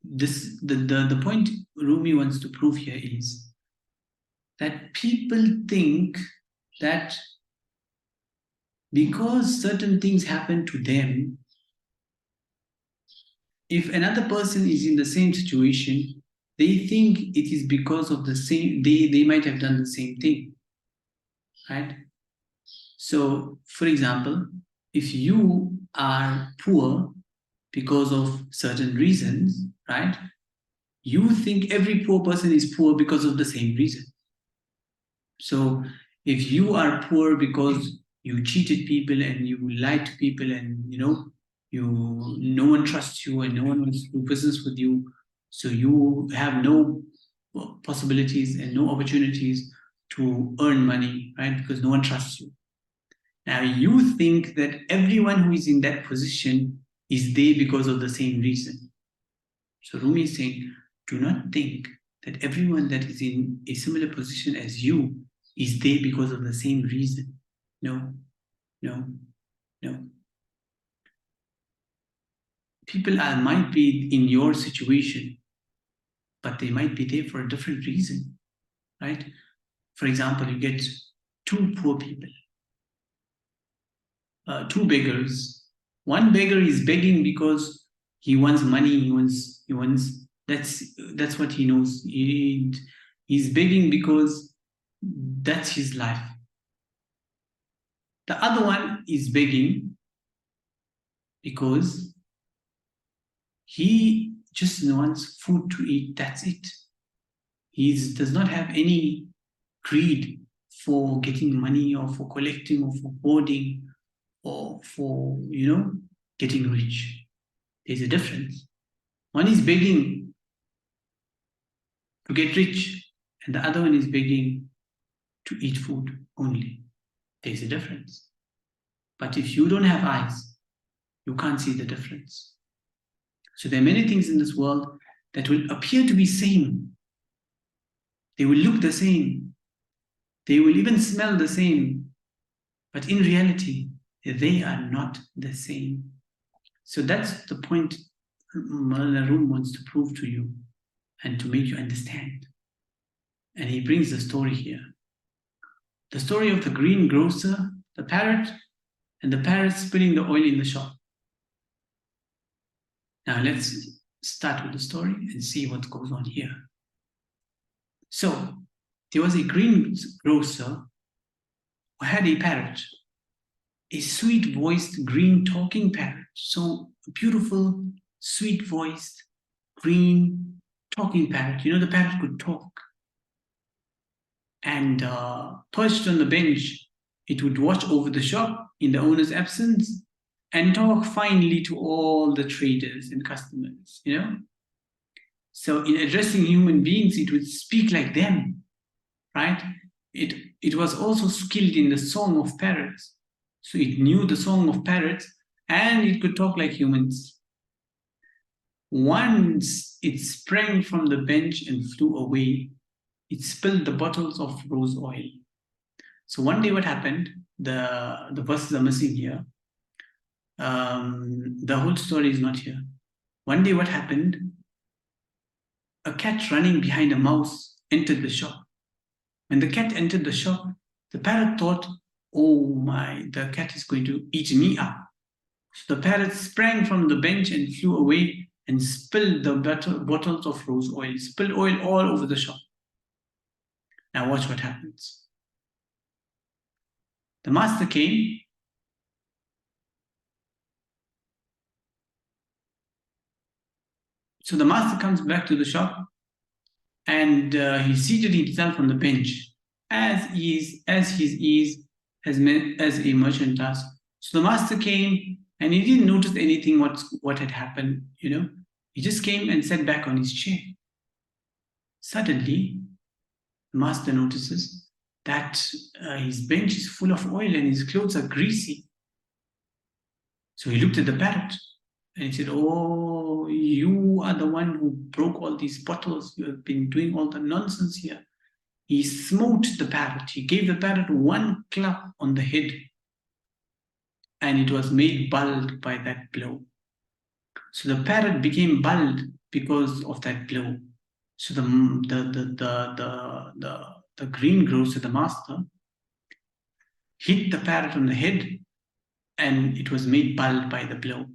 the point Rumi wants to prove here is that people think that because certain things happen to them, if another person is in the same situation, they think it is because of the same, they might have done the same thing, right? So, for example, if you are poor because of certain reasons, right? You think every poor person is poor because of the same reason. So if you are poor because you cheated people and you lied to people and no one trusts you and no one wants to do business with you, so you have no possibilities and no opportunities to earn money, right? Because no one trusts you. Now you think that everyone who is in that position is there because of the same reason. So Rumi is saying, do not think that everyone that is in a similar position as you is there because of the same reason. No. People might be in your situation, but they might be there for a different reason, right? For example, you get two poor people, two beggars. One beggar is begging because he wants money. He wants. That's what he knows. He's begging because that's his life. The other one is begging because he just wants food to eat. That's it. He does not have any greed for getting money or for collecting or for hoarding or for, getting rich. There's a difference. One is begging to get rich, and the other one is begging to eat food only. There's a difference. But if you don't have eyes, you can't see the difference. So there are many things in this world that will appear to be same. They will look the same. They will even smell the same. But in reality, they are not the same. So that's the point Masnavi Rumi wants to prove to you and to make you understand. And he brings the story here. The story of the greengrocer, the parrot, and the parrot spilling the oil in the shop. Now let's start with the story and see what goes on here. So there was a greengrocer who had a parrot, a sweet-voiced, green-talking parrot. So a beautiful, sweet-voiced, green talking parrot. The parrot could talk. And perched on the bench, it would watch over the shop in the owner's absence and talk finely to all the traders and customers, So in addressing human beings, it would speak like them, right? It was also skilled in the song of parrots. So it knew the song of parrots and it could talk like humans. Once it sprang from the bench and flew away. It spilled the bottles of rose oil. So one day what happened, the verses are missing here. The whole story is not here. One day what happened, a cat running behind a mouse entered the shop. When the cat entered the shop, the parrot thought, oh my, the cat is going to eat me up. So the parrot sprang from the bench and flew away and spilled the bottles of rose oil, spilled oil all over the shop. Now watch what happens. The master came. So the master comes back to the shop and he seated himself on the bench as his ease as a merchant does. So the master came and he didn't notice anything what had happened, He just came and sat back on his chair. Suddenly, the master notices that his bench is full of oil and his clothes are greasy. So he looked at the parrot and he said, oh, you are the one who broke all these bottles. You have been doing all the nonsense here. He smote the parrot. He gave the parrot one clap on the head and it was made bald by that blow. So the parrot became bald because of that blow. So the greengrocer, the master, hit the parrot on the head and it was made bald by the blow.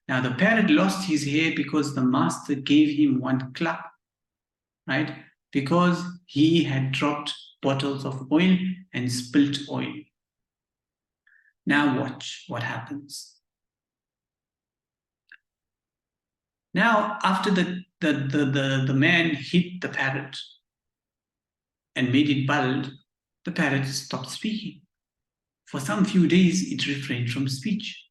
Now the parrot lost his hair because the master gave him one clap, right? Because he had dropped bottles of oil and spilt oil. Now watch what happens. Now after the man hit the parrot and made it bald, the parrot stopped speaking. For some few days, it refrained from speech.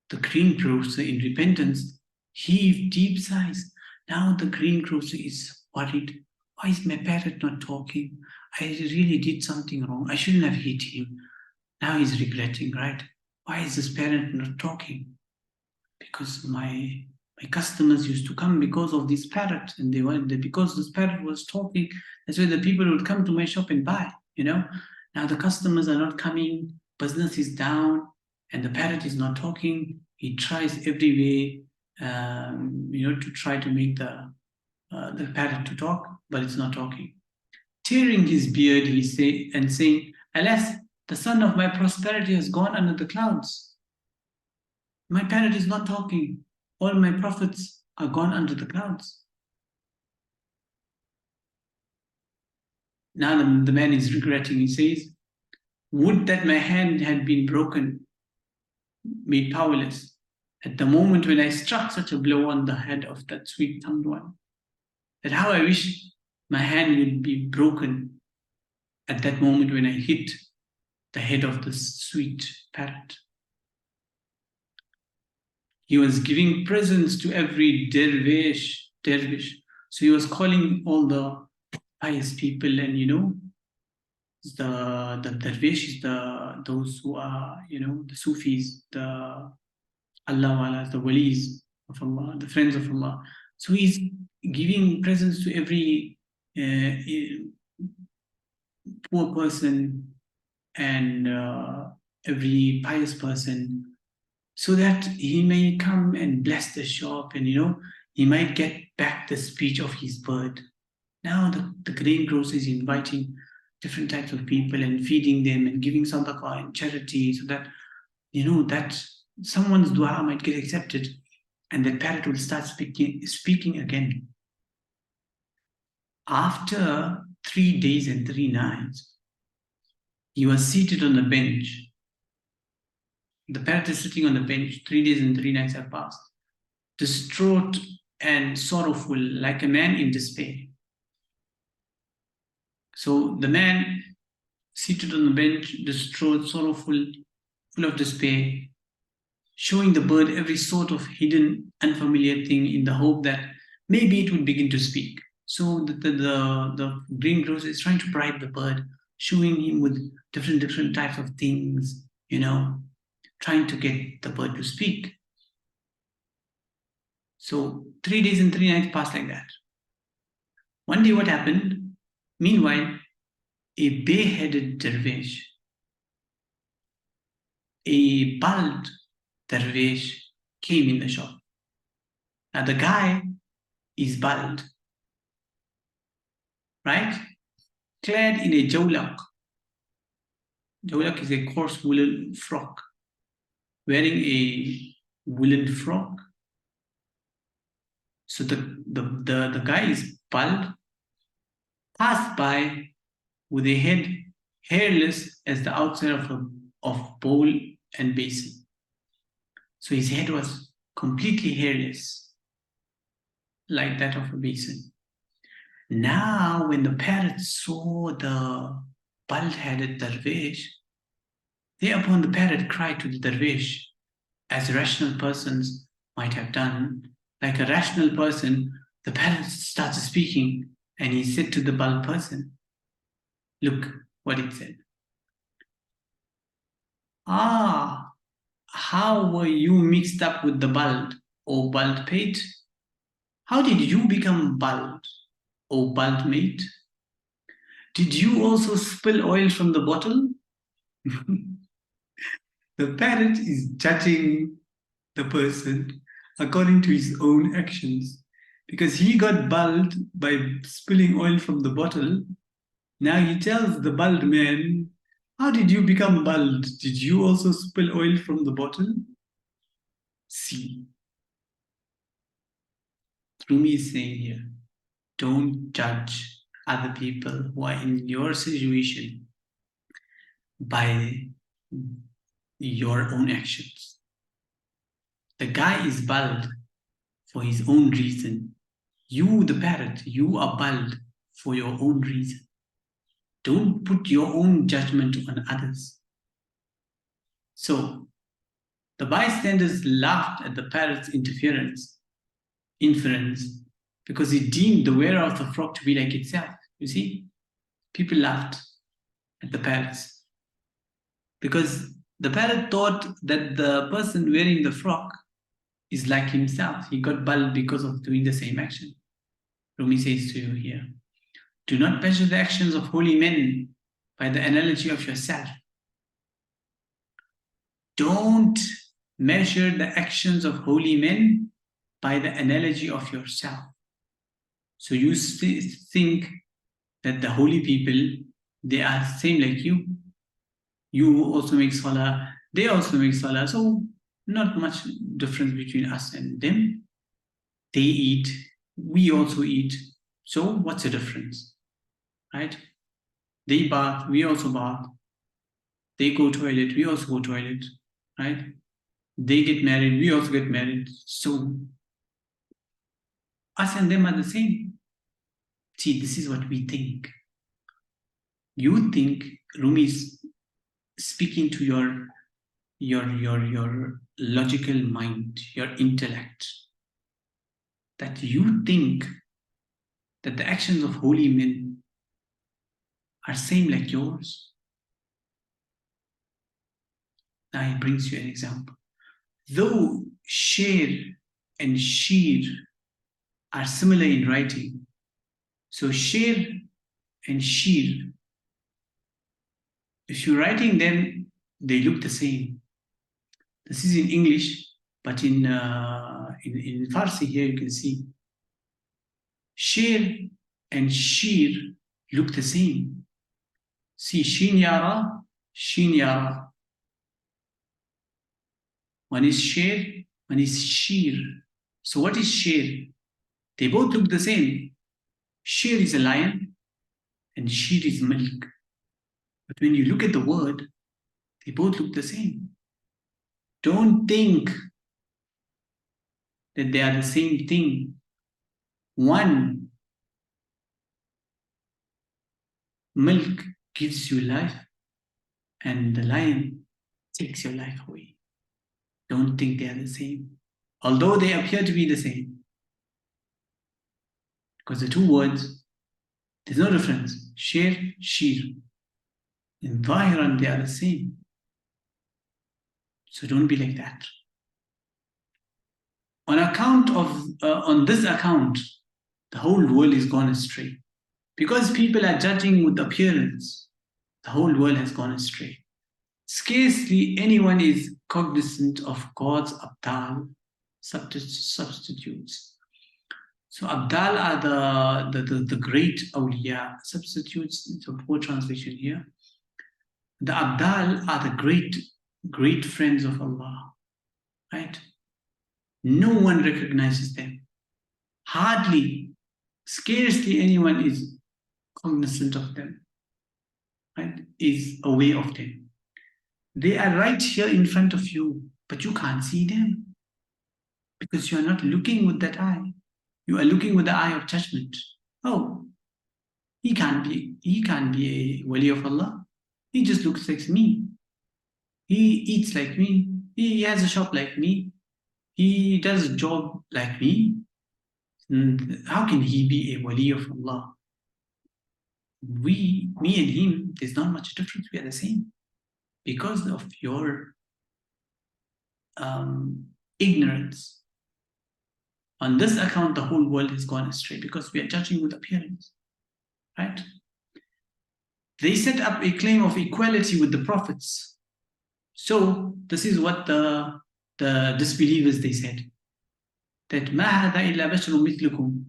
The greengrocer, in repentance, heaved deep sighs. Now the greengrocer is worried. Why is my parrot not talking? I really did something wrong. I shouldn't have hit him. Now he's regretting, right? Why is this parrot not talking? Because my customers used to come because of this parrot, and because this parrot was talking, that's why the people would come to my shop and buy, Now the customers are not coming, business is down, and the parrot is not talking. He tries every way, to try to make the parrot to talk, but it's not talking. Tearing his beard, saying, Alas, the sun of my prosperity has gone under the clouds. My parrot is not talking. All my prophets are gone under the clouds. Now the man is regretting. He says, would that my hand had been broken, made powerless, at the moment when I struck such a blow on the head of that sweet-tongued one. That how I wish my hand would be broken at that moment when I hit the head of the sweet parrot. He was giving presents to every dervish. So he was calling all the pious people, and the dervish, those who are the Sufis, the Allah walas, the walis of Allah, the friends of Allah. So he's giving presents to every poor person and every pious person, so that he may come and bless the shop, and he might get back the speech of his bird. Now the grain grocer is inviting different types of people and feeding them and giving sadaqah and charity, so that that someone's dua might get accepted, and that parrot will start speaking again. After 3 days and 3 nights, he was seated on the bench. The parrot is sitting on the bench. 3 days and 3 nights have passed, distraught and sorrowful, like a man in despair. So the man seated on the bench, distraught, sorrowful, full of despair, showing the bird every sort of hidden, unfamiliar thing in the hope that maybe it would begin to speak. So the greengrocer is trying to bribe the bird, showing him with different types of things, trying to get the bird to speak. So 3 days and 3 nights passed like that. One day what happened? Meanwhile, a bay-headed dervish, a bald dervish, came in the shop. Now the guy is bald, right? Clad in a jawlaq. Jawlaq is a coarse woolen frock. Wearing a woolen frock. So the guy is bald, passed by with a head hairless as the outside of bowl and basin. So his head was completely hairless, like that of a basin. Now, when the parrot saw the bald-headed dervish, thereupon the parrot cried to the dervish, as rational persons might have done. Like a rational person, the parrot started speaking, and he said to the bald person, look what it said. Ah, how were you mixed up with the bald, O bald pate? How did you become bald, O bald mate? Did you also spill oil from the bottle? The parrot is judging the person according to his own actions. Because he got bald by spilling oil from the bottle, now he tells the bald man, how did you become bald? Did you also spill oil from the bottle? See, Rumi is saying here, don't judge other people who are in your situation by your own actions. The guy is bald for his own reason. You, the parrot, you are bald for your own reason. Don't put your own judgment on others. So the bystanders laughed at the parrot's inference, because he deemed the wearer of the frock to be like itself. You see, people laughed at the parrots because the parrot thought that the person wearing the frock is like himself. He got bald because of doing the same action. Rumi says to you here, do not measure the actions of holy men by the analogy of yourself. Don't measure the actions of holy men by the analogy of yourself. So you think that the holy people, they are the same like you. You also make salah, they also make salah. So not much difference between us and them. They eat, we also eat. So what's the difference, right? They bath, we also bath. They go toilet, we also go toilet, right? They get married, we also get married. So us and them are the same. See, this is what we think. You think Rumi is speaking to your logical mind, your intellect, that you think that the actions of holy men are same like yours. Now he brings you an example. Though sher and sheer are similar in writing, so sher and sheer, if you're writing them, they look the same. This is in English, but in Farsi here you can see sher and sheer look the same. See, shin yara, shin yara. One is sher, one is sheer. So what is sher? They both look the same. Sher is a lion and sheer is milk. But when you look at the word, they both look the same. Don't think that they are the same thing. One, milk gives you life, and the lion takes your life away. Don't think they are the same, although they appear to be the same. Because the two words, there's no difference. Sher, sheer. In Zahiran, they are the same. So don't be like that. On this account, the whole world is gone astray. Because people are judging with appearance, the whole world has gone astray. Scarcely anyone is cognizant of God's abdal, substitutes. So abdal are the great awliya, substitutes. It's a poor translation here. The abdal are the great friends of Allah, right? No one recognizes them. Hardly, scarcely anyone is cognizant of them, right? Is aware of them. They are right here in front of you, but you can't see them because you are not looking with that eye. You are looking with the eye of judgment. Oh, he can't be a wali of Allah. He just looks like me. He eats like me. He has a shop like me. He does a job like me. And how can he be a wali of Allah? Me and him, there's not much difference. We are the same. Because of your ignorance. On this account, the whole world has gone astray because we are judging with appearance, right? They set up a claim of equality with the prophets. So this is what the disbelievers, they said, that مَا هَذَا إِلَّا بَشَرٌ مِثْلُكُمْ,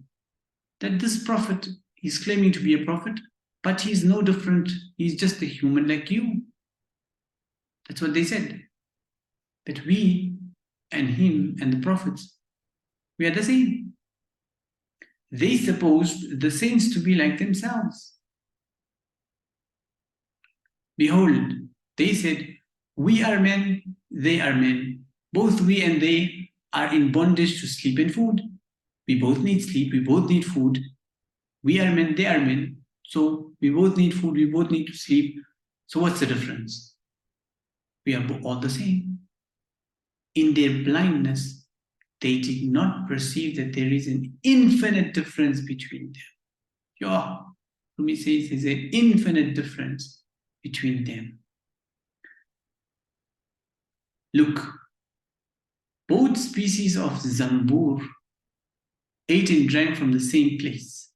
that this prophet, he's claiming to be a prophet, but he's no different. He's just a human like you. That's what they said. That we and him and the prophets, we are the same. They supposed the saints to be like themselves. Behold, they said, we are men, they are men. Both we and they are in bondage to sleep and food. We both need sleep, we both need food. We are men, they are men. So we both need food, we both need to sleep. So what's the difference? We are all the same. In their blindness, they did not perceive that there is an infinite difference between them. Yeah, Rumi says there's an infinite difference between them. Look, both species of Zambur ate and drank from the same place,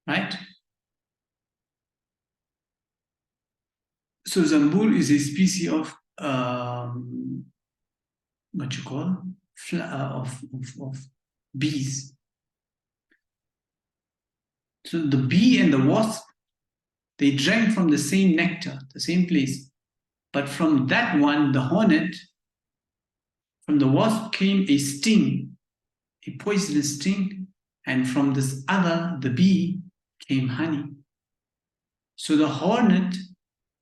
right? So Zambur is a species of what you call of bees. So the bee and the wasp, They drank from the same nectar, the same place. But from that one, the hornet, from the wasp came a sting, a poisonous sting, and from this other, the bee, came honey. So the hornet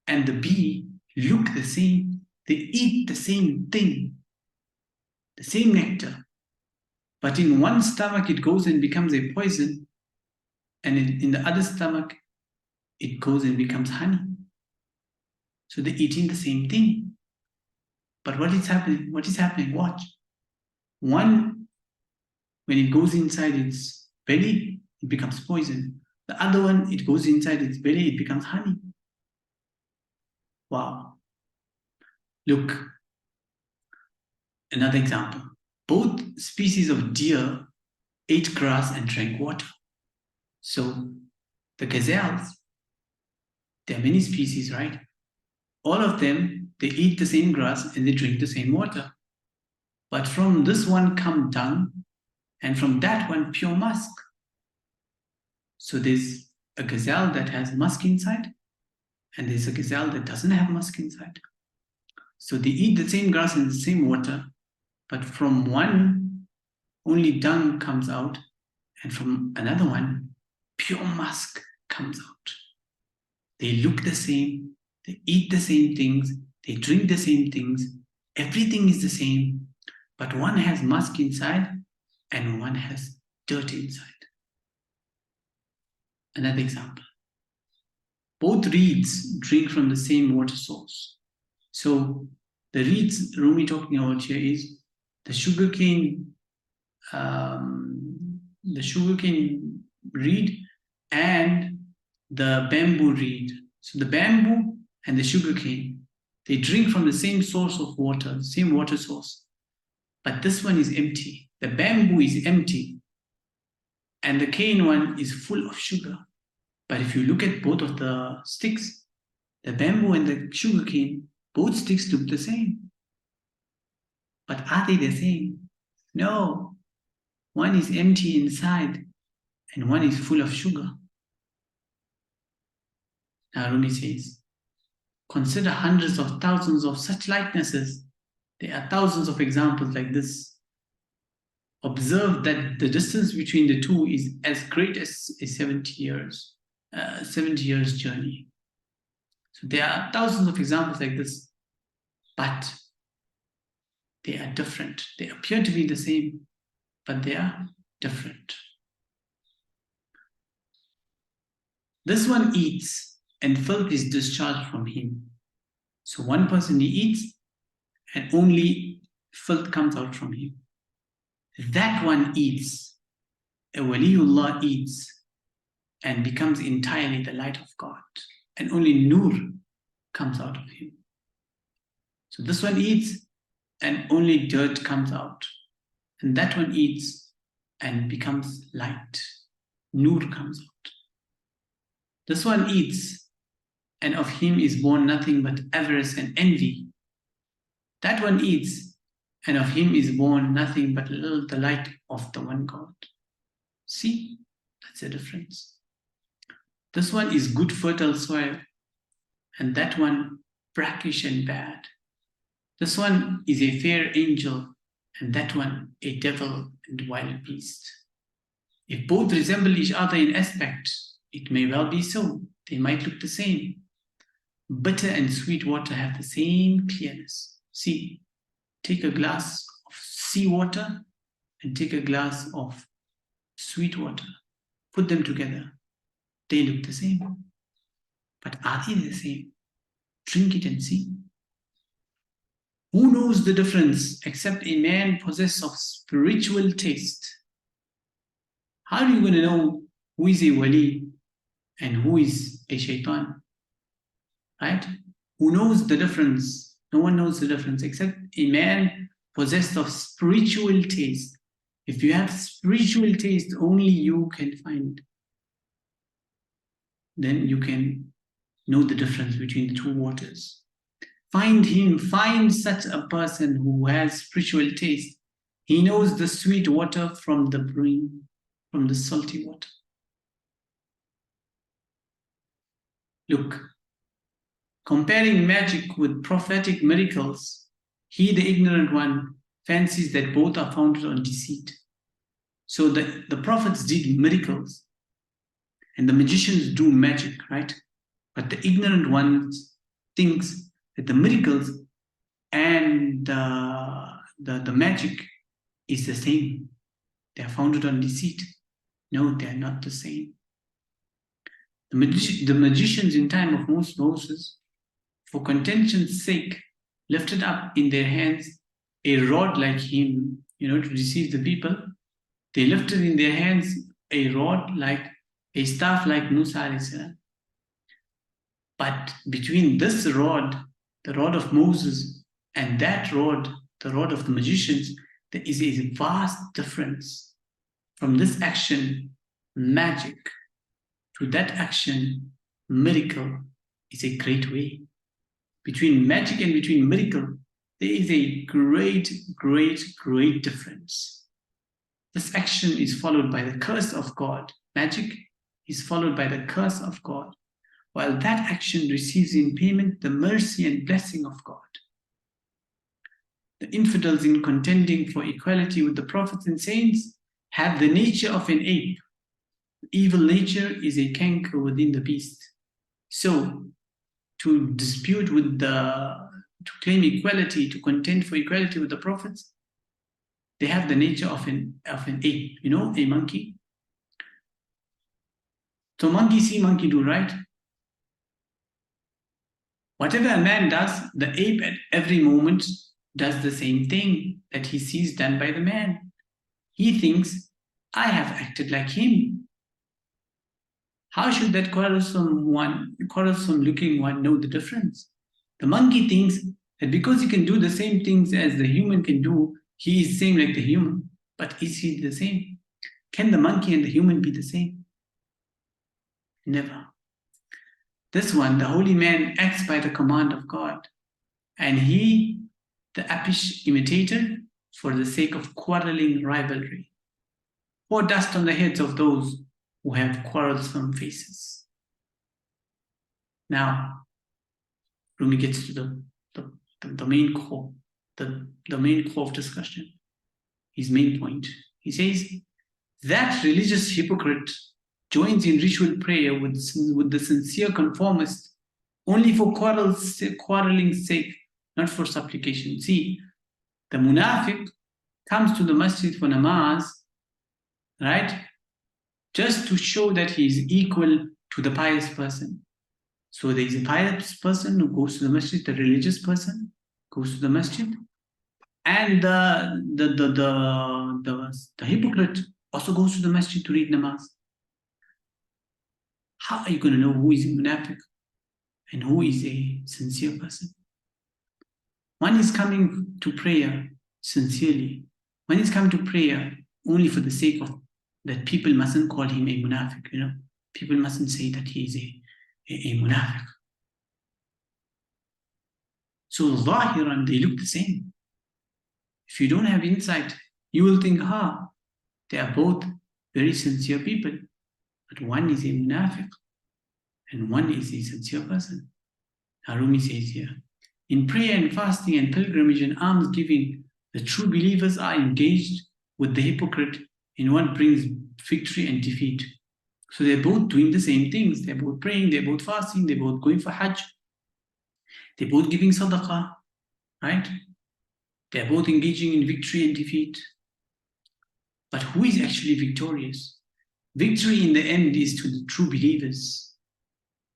and the bee look the same. They eat the same thing, the same nectar. But in one stomach, it goes and becomes a poison, and in the other stomach, it goes and becomes honey. So they're eating the same thing. But what is happening? What is happening? Watch. One, when it goes inside its belly, it becomes poison. The other one, it goes inside its belly, it becomes honey. Wow. Look, another example. Both species of deer ate grass and drank water. So the gazelles, there are many species, right? All of them, they eat the same grass and they drink the same water. But from this one come dung, and from that one pure musk. So there's a gazelle that has musk inside, and there's a gazelle that doesn't have musk inside. So they eat the same grass and the same water, but from one, only dung comes out, and from another one, pure musk comes out. They look the same, they eat the same things, they drink the same things, everything is the same, but one has musk inside and one has dirt inside. Another example. Both reeds drink from the same water source. So the reeds Rumi talking about here is the sugarcane reed and the bamboo reed. So the bamboo and the sugarcane, they drink from the same source of water, same water source. But this one is empty. The bamboo is empty. And the cane one is full of sugar. But if you look at both of the sticks, the bamboo and the sugarcane, both sticks look the same. But are they the same? No. One is empty inside and one is full of sugar. Now Rumi says, consider hundreds of thousands of such likenesses. There are thousands of examples like this. Observe that the distance between the two is as great as a 70 years journey. So there are thousands of examples like this, but they are different. They appear to be the same, but they are different. This one eats and filth is discharged from him. So one person he eats and only filth comes out from him. That one eats, a waliullah eats and becomes entirely the light of God, and only nur comes out of him. So this one eats and only dirt comes out, and that one eats and becomes light. Nur comes out. This one eats and of him is born nothing but avarice and envy. That one eats and of him is born nothing but the light of the one God. See, that's the difference. This one is good fertile soil, and that one brackish and bad. This one is a fair angel, and that one a devil and wild beast. If both resemble each other in aspect, it may well be so. They might look the same. Bitter and sweet water have the same clearness. See, take a glass of seawater and take a glass of sweet water. Put them together. They look the same. But are they the same? Drink it and see. Who knows the difference except a man possessed of spiritual taste? How are you going to know who is a wali and who is a shaitan? Right? Who knows the difference? No one knows the difference except a man possessed of spiritual taste. If you have spiritual taste, only you can find. Then you can know the difference between the two waters. Find him, find such a person who has spiritual taste. He knows the sweet water from the brine, from the salty water. Look, comparing magic with prophetic miracles, he, the ignorant one, fancies that both are founded on deceit. So the prophets did miracles and the magicians do magic, right? But the ignorant one thinks that the miracles and the magic is the same. They are founded on deceit. No, they are not the same. The magicians in time of Moses, for contention's sake, lifted up in their hands a rod like him, to deceive the people. They lifted in their hands a rod like a staff like Musa. But between this rod, the rod of Moses, and that rod, the rod of the magicians, there is a vast difference. From this action, magic, to that action, miracle, is a great way. Between magic and between miracle, there is a great, great, great difference. This action is followed by the curse of God. Magic is followed by the curse of God, while that action receives in payment the mercy and blessing of God. The infidels, in contending for equality with the prophets and saints, have the nature of an ape. Evil nature is a canker within the beast. So, to dispute with to claim equality, to contend for equality with the prophets, they have the nature of an ape, a monkey. So monkey see, monkey do, right? Whatever a man does, the ape at every moment does the same thing that he sees done by the man. He thinks, I have acted like him. How should that quarrelsome looking one know the difference? The monkey thinks that because he can do the same things as the human can do, he is same like the human. But is he the same? Can the monkey and the human be the same? Never. This one, the holy man, acts by the command of God, and he, the apish imitator, for the sake of quarreling rivalry. Pour dust on the heads of those who have quarrelsome faces. Now, Rumi gets to the main core, the main core of discussion, his main point. He says, that religious hypocrite joins in ritual prayer with the sincere conformist only for quarreling's sake, not for supplication. See, the munafiq comes to the masjid for namaz, right? Just to show that he is equal to the pious person. So there is a pious person who goes to the masjid, the religious person goes to the masjid, and the hypocrite also goes to the masjid to read namaz. How are you going to know who is a munafiq and who is a sincere person? One is coming to prayer sincerely. One is coming to prayer only for the sake of that people mustn't call him a munafiq, People mustn't say that he is a munafiq. So zahiran, they look the same. If you don't have insight, you will think, they are both very sincere people. But one is a munafiq and one is a sincere person. Rumi says here, in prayer and fasting and pilgrimage and alms giving, the true believers are engaged with the hypocrite in what brings victory and defeat. So they're both doing the same things. They're both praying, they're both fasting, they're both going for Hajj, they're both giving sadaqah, right? They're both engaging in victory and defeat. But who is actually victorious? Victory in the end is to the true believers.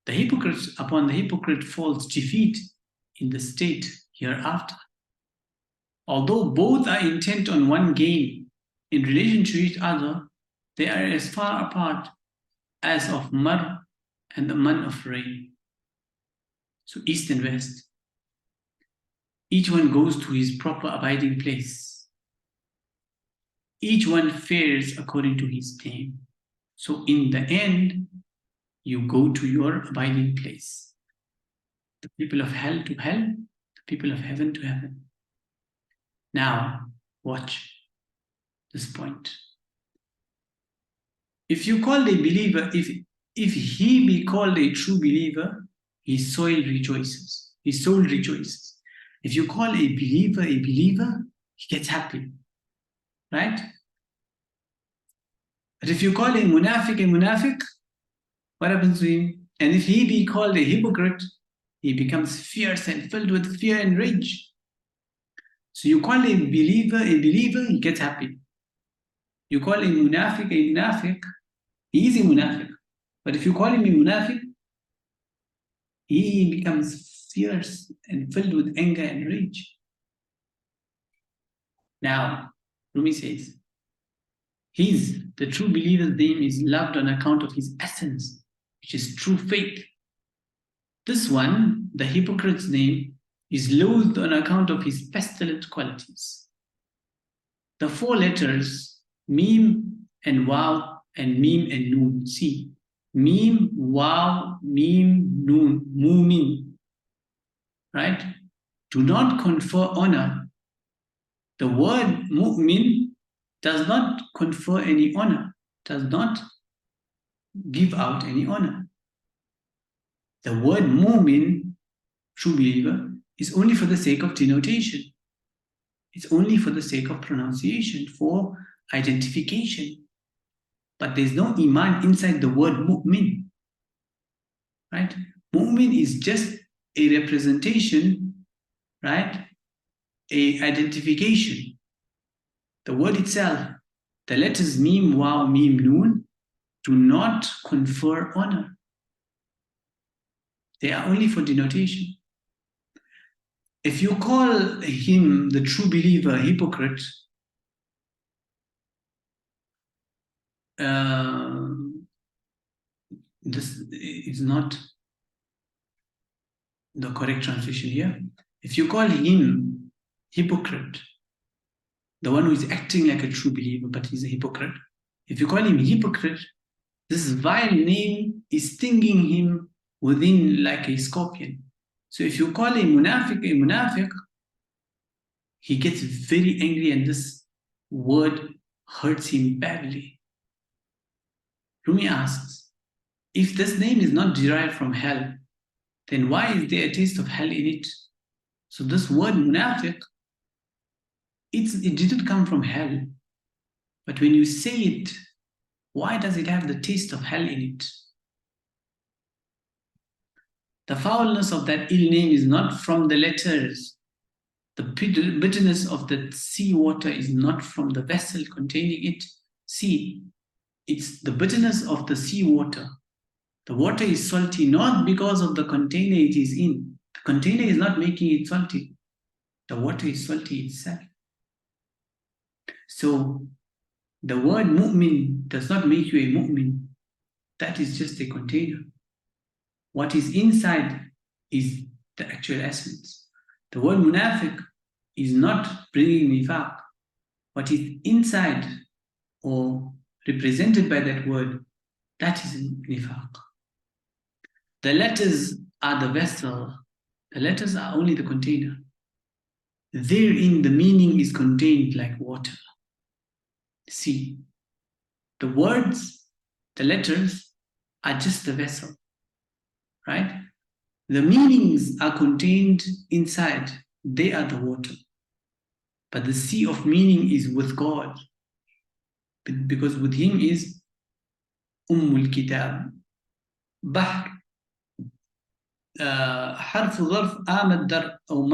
Upon the hypocrite falls defeat in the state hereafter. Although both are intent on one gain in relation to each other, they are as far apart as of mud and the man of rain. So east and west. Each one goes to his proper abiding place. Each one fares according to his aim. So in the end, you go to your abiding place. The people of hell to hell, the people of heaven to heaven. Now, watch this point. If you call a believer, if he be called a true believer, his soul rejoices. His soul rejoices. If you call a believer, he gets happy. Right? But if you call a munafiq, what happens to him? And if he be called a hypocrite, he becomes fierce and filled with fear and rage. So you call a believer, he gets happy. You call a munafiq, he is a munafiq. But if you call him a munafiq, he becomes fierce and filled with anger and rage. Now, Rumi says, the true believer's name is loved on account of his essence, which is true faith. This one, the hypocrite's name, is loathed on account of his pestilent qualities. The four letters, mim and waw and mim and noon. See, mim, waw, mim, noon, mumin. Right? Do not confer honor. The word mu'min does not confer any honor, does not give out any honor. The word mu'min, true believer, is only for the sake of denotation. It's only for the sake of pronunciation, for identification. But there's no iman inside the word mu'min. Right? Mu'min is just a representation, right? A identification. The word itself, the letters mim, waw, mim, noon, do not confer honor. They are only for denotation. If you call him, the true believer, hypocrite, this is not the correct translation here. If you call him hypocrite, the one who is acting like a true believer, but he's a hypocrite, if you call him hypocrite, this vile name is stinging him within like a scorpion. So if you call a munafiq, he gets very angry and this word hurts him badly. Rumi asks, if this name is not derived from hell, then why is there a taste of hell in it? So this word munafiq, it didn't come from hell. But when you say it, why does it have the taste of hell in it? The foulness of that ill name is not from the letters. The bitterness of the sea water is not from the vessel containing it. See, it's the bitterness of the sea water. The water is salty not because of the container it is in. The container is not making it salty. The water is salty itself. So the word mu'min does not make you a mu'min. That is just a container. What is inside is the actual essence. The word munafiq is not bringing nifaq. What is inside or represented by that word, that is nifaq. The letters are the vessel. The letters are only the container. Therein the meaning is contained like water. See, the words, the letters are just the vessel, right? The meanings are contained inside. They are the water. But the sea of meaning is with God. Because with him is Ummul Kitab. بحر حرف ظرف آمد در أو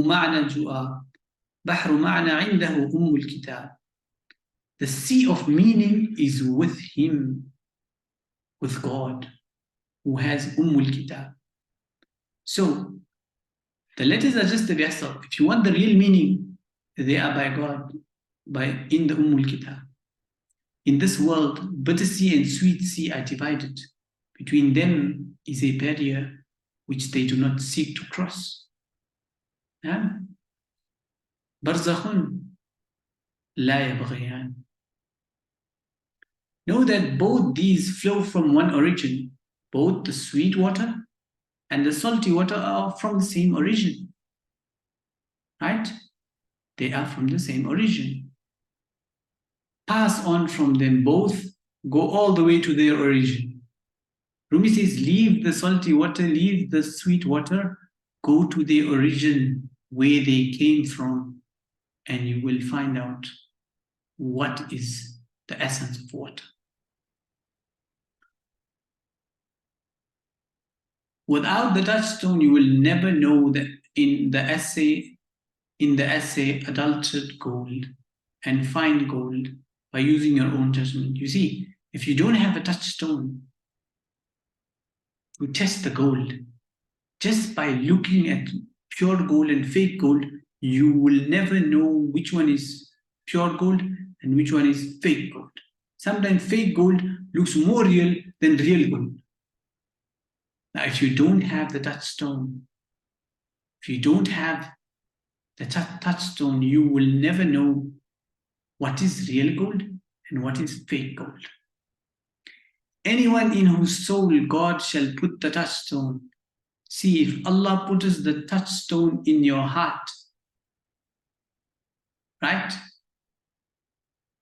معنى جواب بحر معنى عنده الكتاب. The sea of meaning is with him, with God, who has Kitab. So the letters are just the vessel. If you want the real meaning, they are by God, in the Kitab. In this world, bitter sea and sweet sea are divided. Between them is a barrier which they do not seek to cross. Barzakhun la yabghiyan. Know that both these flow from one origin. Both the sweet water and the salty water are from the same origin. Right? They are from the same origin. Pass on from them both, go all the way to their origin. Rumi says, leave the salty water, leave the sweet water, go to the origin where they came from, and you will find out what is the essence of water. Without the touchstone, you will never know that in the essay, adulterate gold and find gold by using your own judgment. You see, if you don't have a touchstone to test the gold, just by looking at pure gold and fake gold, you will never know which one is pure gold and which one is fake gold. Sometimes fake gold looks more real than real gold. Now, if you don't have the touchstone, if you don't have the touchstone, you will never know what is real gold and what is fake gold. Anyone in whose soul God shall put the touchstone. See, if Allah puts the touchstone in your heart, right?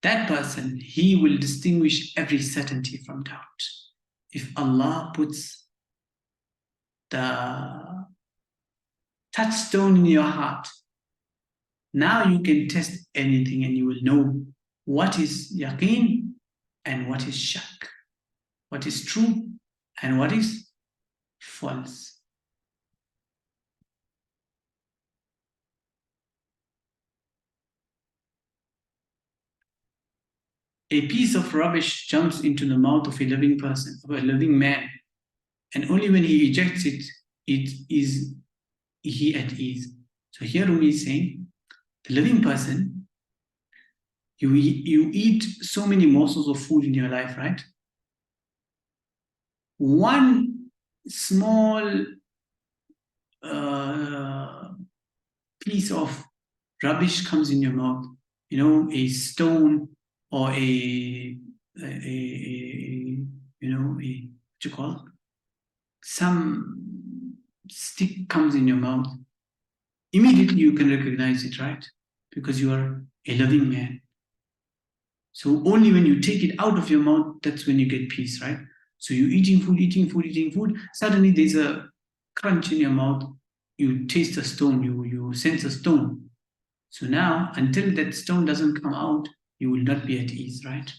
That person, he will distinguish every certainty from doubt. If Allah puts the touchstone in your heart, now you can test anything and you will know what is yaqeen and what is shak, what is true and what is false. A piece of rubbish jumps into the mouth of a living person, of a living man, and only when he ejects it, is he at ease. So here Rumi is saying, the living person, you eat so many morsels of food in your life, right? One small piece of rubbish comes in your mouth, a stone or what you call, some stick comes in your mouth. Immediately you can recognize it, right? Because you are a living man. So only when you take it out of your mouth, that's when you get peace, right? So you're eating food. Suddenly there's a crunch in your mouth. You taste a stone, you sense a stone. So now, until that stone doesn't come out, you will not be at ease, right?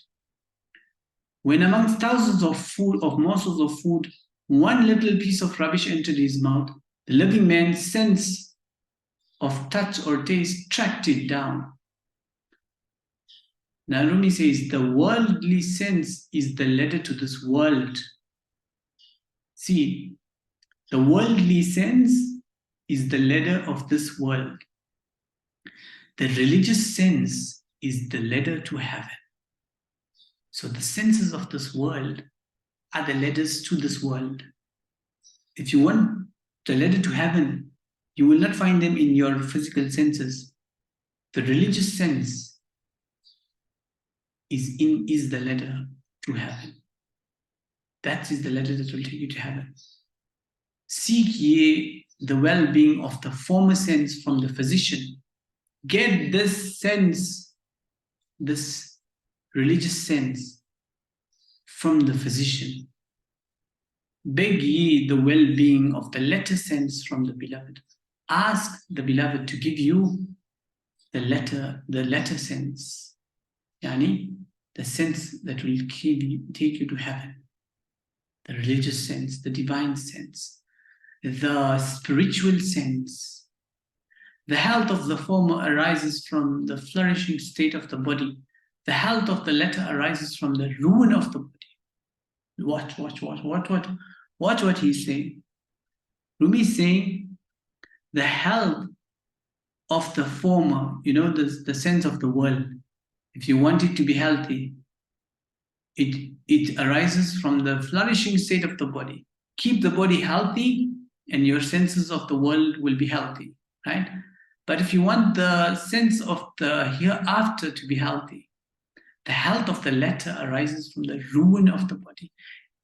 When amongst thousands of morsels of food, one little piece of rubbish entered his mouth, the living man's sense of touch or taste tracked it down. Now Rumi says, the worldly sense is the ladder to this world. See, the worldly sense is the ladder of this world. The religious sense is the ladder to heaven. So the senses of this world are the ladders to this world. If you want the ladder to heaven, you will not find them in your physical senses. The religious sense is the ladder to heaven. That is the ladder that will take you to heaven. Seek ye the well-being of the former sense from the physician. Get this sense, this religious sense, from the physician. Beg ye the well-being of the latter sense from the beloved. Ask the beloved to give you the latter sense, yani the sense that will take you to heaven, the religious sense, the divine sense, the spiritual sense. The health of the former arises from the flourishing state of the body. The health of the latter arises from the ruin of the body. Watch what he's saying. Rumi is saying the health of the former, the sense of the world. If you want it to be healthy, it arises from the flourishing state of the body. Keep the body healthy and your senses of the world will be healthy, right? But if you want the sense of the hereafter to be healthy, the health of the latter arises from the ruin of the body.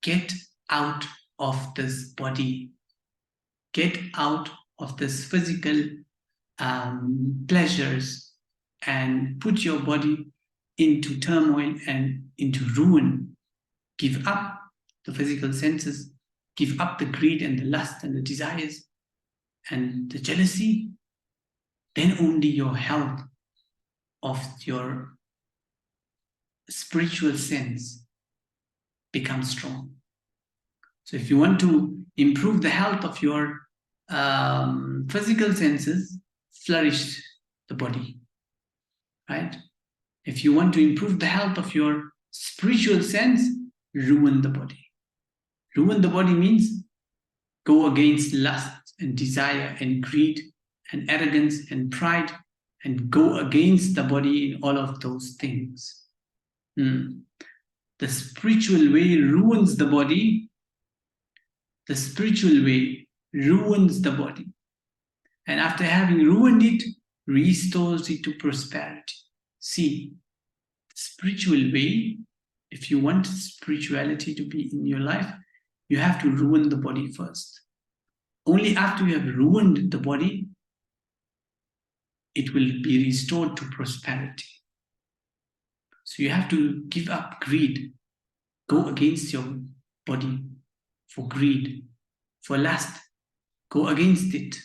Get out of this body. Get out of this physical pleasures and put your body into turmoil and into ruin. Give up the physical senses give up the greed and the lust and the desires and the jealousy, then only your health of your spiritual sense becomes strong. So if you want to improve the health of your physical senses, flourish the body, right? If you want to improve the health of your spiritual sense, ruin the body. Ruin the body means go against lust and desire and greed and arrogance and pride, and go against the body in all of those things. The spiritual way ruins the body. The spiritual way ruins the body. And after having ruined it, restores it to prosperity. See, the spiritual way, if you want spirituality to be in your life, you have to ruin the body first. Only after you have ruined the body, it will be restored to prosperity. So you have to give up greed. Go against your body for greed, for lust. Go against it.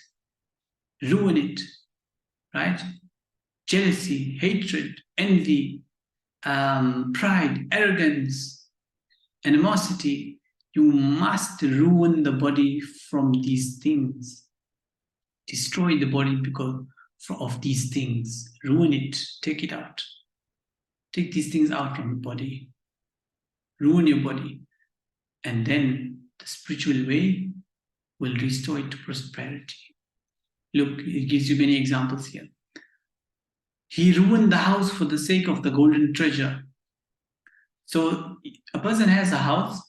Ruin it, right? Jealousy, hatred, envy, pride, arrogance, animosity. You must ruin the body from these things. Destroy the body because of these things. Ruin it. Take it out. Take these things out from the body. Ruin your body. And then the spiritual way will restore it to prosperity. Look, it gives you many examples here. He ruined the house for the sake of the golden treasure. So a person has a house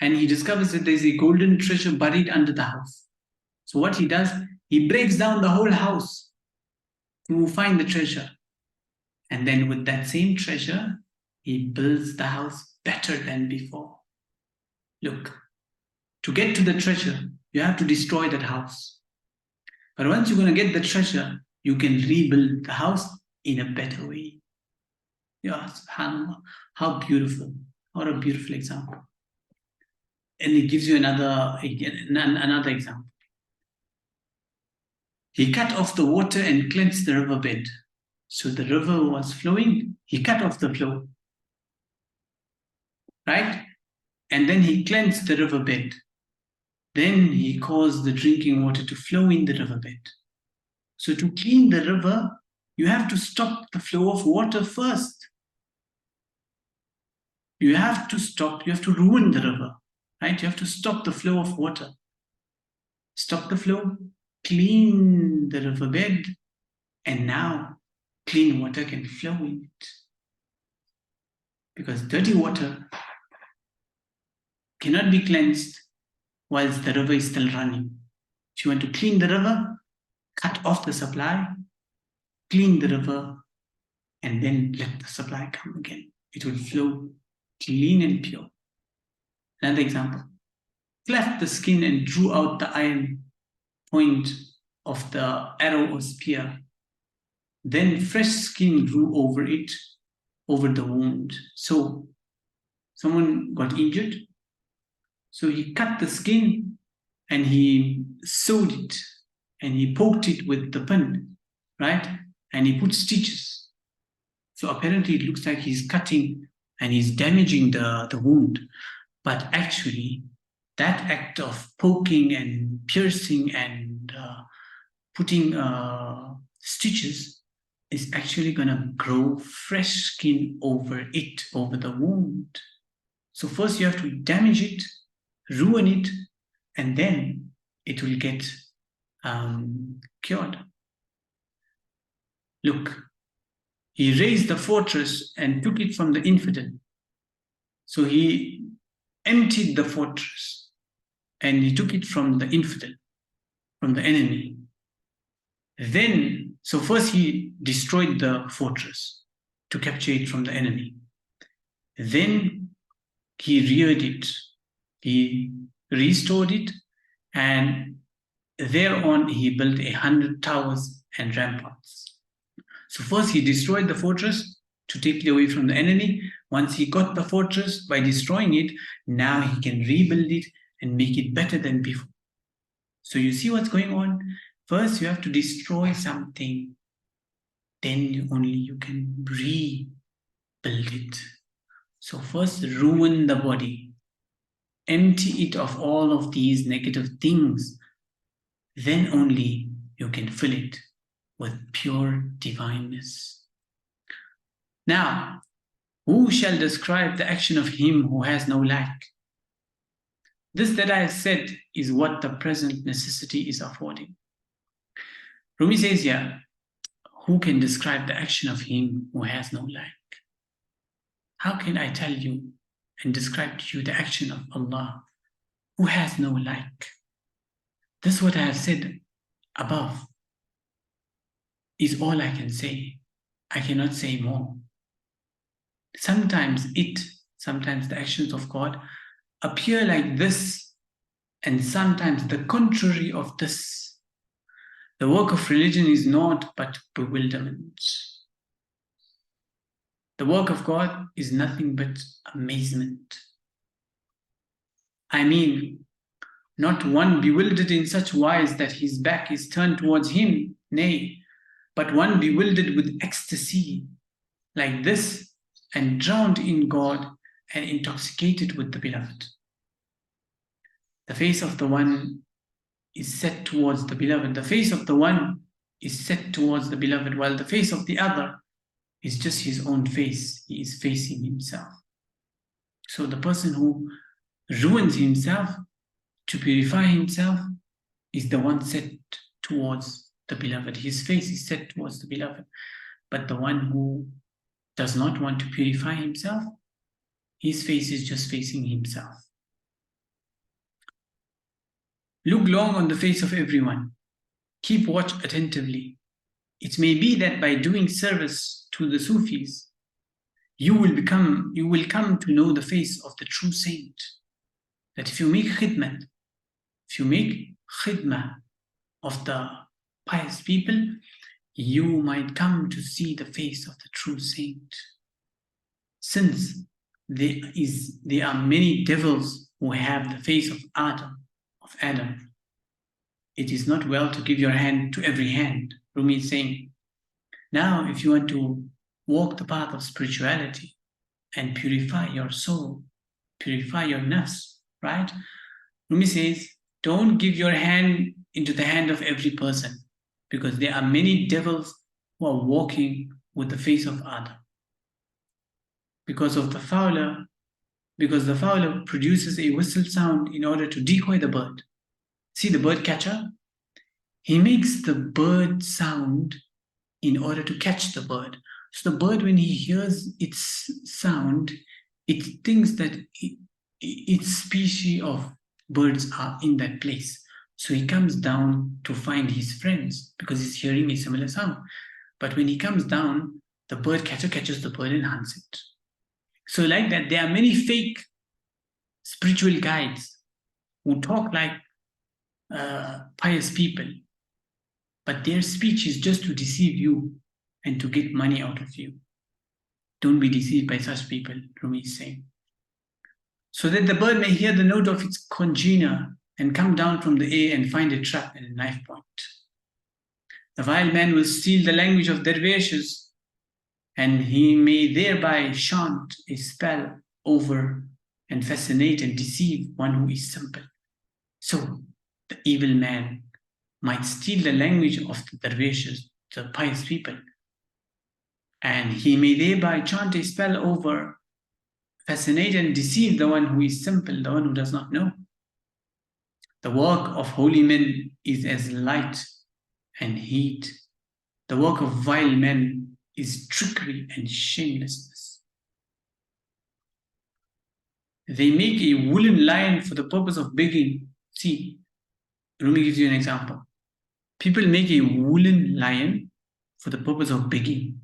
and he discovers that there's a golden treasure buried under the house. So what he does, he breaks down the whole house to find the treasure. And then with that same treasure, he builds the house better than before. Look, to get to the treasure, you have to destroy that house. But once you're going to get the treasure, you can rebuild the house in a better way. Yeah, subhanAllah. How beautiful. What a beautiful example. And it gives you another example. He cut off the water and cleansed the riverbed. So the river was flowing, he cut off the flow. Right? And then he cleansed the riverbed. Then he caused the drinking water to flow in the riverbed. So to clean the river, you have to stop the flow of water first. You have to ruin the river, right? You have to stop the flow of water. Stop the flow, clean the riverbed, and now clean water can flow in it. Because dirty water cannot be cleansed whilst the river is still running. If you want to clean the river, cut off the supply, clean the river, and then let the supply come again. It will flow clean and pure. Another example. Cleft the skin and drew out the iron point of the arrow or spear. Then fresh skin grew over it, over the wound. So someone got injured. So he cut the skin and he sewed it and he poked it with the pin, right? And he put stitches. So apparently it looks like he's cutting and he's damaging the wound. But actually, that act of poking and piercing and putting stitches is actually going to grow fresh skin over it, over the wound. So first you have to damage it, ruin it, and then it will get cured. Look, he raised the fortress and took it from the infidel. So he emptied the fortress and he took it from the infidel, from the enemy. Then, so first he destroyed the fortress to capture it from the enemy. Then he reared it, he restored it, and thereon he built 100 towers and ramparts. So first he destroyed the fortress to take it away from the enemy. Once he got the fortress by destroying it, now he can rebuild it and make it better than before. So you see what's going on? First, you have to destroy something. Then only you can rebuild it. So first, ruin the body. Empty it of all of these negative things. Then only you can fill it with pure divineness. Now, who shall describe the action of him who has no lack? This that I have said is what the present necessity is affording. Rumi says here, who can describe the action of him who has no lack? How can I tell you and describe to you the action of Allah who has no lack? This what I have said above is all I can say. I cannot say more. Sometimes the actions of God appear like this, and sometimes the contrary of this. The work of religion is naught but bewilderment. The work of God is nothing but amazement. I mean, not one bewildered in such wise that his back is turned towards him, nay, but one bewildered with ecstasy like this, and drowned in God and intoxicated with the beloved. The face of the one is set towards the beloved. The face of the one is set towards the beloved, while the face of the other is just his own face. He is facing himself. So the person who ruins himself to purify himself is the one set towards the beloved. His face is set towards the beloved. But the one who does not want to purify himself, his face is just facing himself. Look long on the face of everyone. Keep watch attentively. It may be that by doing service to the Sufis, you will come to know the face of the true saint. That if you make khidmah of the pious people, you might come to see the face of the true saint. Since there are many devils who have the face of Adam, it is not well to give your hand to every hand. Rumi is saying, now if you want to walk the path of spirituality and purify your soul, purify your nafs, right? Rumi says, don't give your hand into the hand of every person, because there are many devils who are walking with the face of Adam. Because the fowler produces a whistle sound in order to decoy the bird. See the bird catcher? He makes the bird sound in order to catch the bird. So the bird, when he hears its sound, it thinks that its species of birds are in that place. So he comes down to find his friends because he's hearing a similar sound. But when he comes down, the bird catcher catches the bird and hunts it. So like that, there are many fake spiritual guides who talk like pious people, but their speech is just to deceive you and to get money out of you. Don't be deceived by such people, Rumi is saying. So that the bird may hear the note of its congener and come down from the air and find a trap and a knife point. The vile man will steal the language of dervishes, and he may thereby chant a spell over and fascinate and deceive one who is simple. So the evil man might steal the language of the dervishes, the pious people, and he may thereby chant a spell over, fascinate and deceive the one who is simple, the one who does not know. The work of holy men is as light and heat. The work of vile men is trickery and shamelessness. They make a woolen lion for the purpose of begging. See, Rumi gives you an example. People make a woolen lion for the purpose of begging.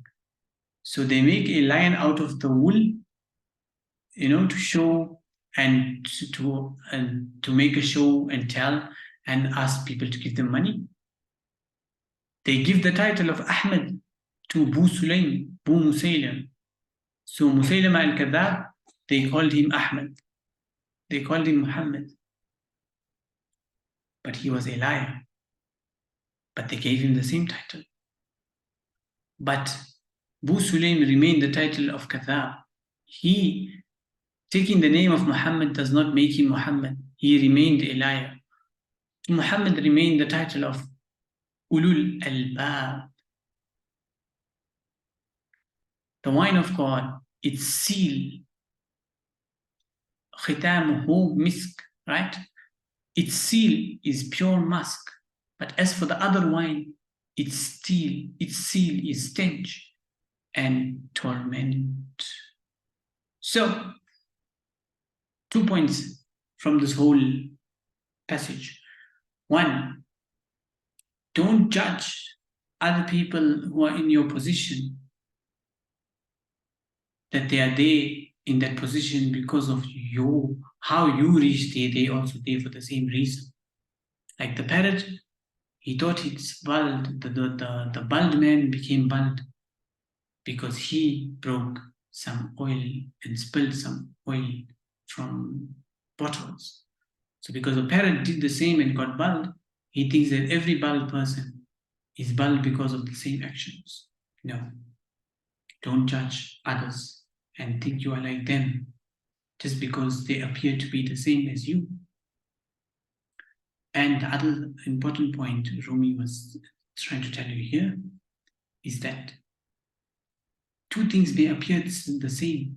So they make a lion out of the wool, to show and to make a show and tell and ask people to give them money. They give the title of Ahmed to Bu Musaylim. So Musaylim al-Kadhab, they called him Ahmed. They called him Muhammad. but he was a liar. But they gave him the same title. But Abu Sulaim remained the title of Kadhab. He, taking the name of Muhammad does not make him Muhammad. He remained a liar. Muhammad remained the title of Ulul Albab. The wine of God, its seal, khitamuhu misk, right? Its seal is pure musk. But as for the other wine, its seal is stench and torment. So, 2 points from this whole passage. One, don't judge other people who are in your position, that they are there in that position because of how you reached there. They also there for the same reason. Like the parrot, he thought it's bald. The bald man became bald because he broke some oil and spilled some oil from bottles. So because the parrot did the same and got bald, he thinks that every bald person is bald because of the same actions. No. Don't judge others and think you are like them just because they appear to be the same as you. And the other important point Rumi was trying to tell you here is that two things may appear the same.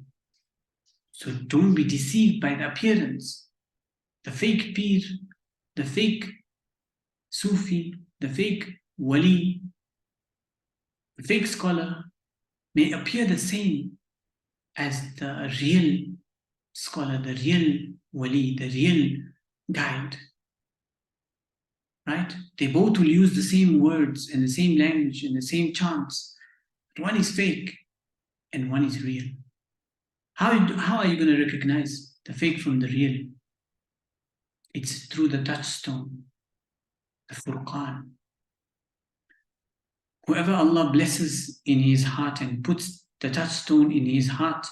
So don't be deceived by the appearance. The fake peer, the fake Sufi, the fake wali, the fake scholar may appear the same as the real scholar, the real wali, the real guide. Right? They both will use the same words and the same language and the same chants. But one is fake and one is real. How are you going to recognize the fake from the real? It's through the touchstone, the Furqan. Whoever Allah blesses in his heart and puts the touchstone in his heart,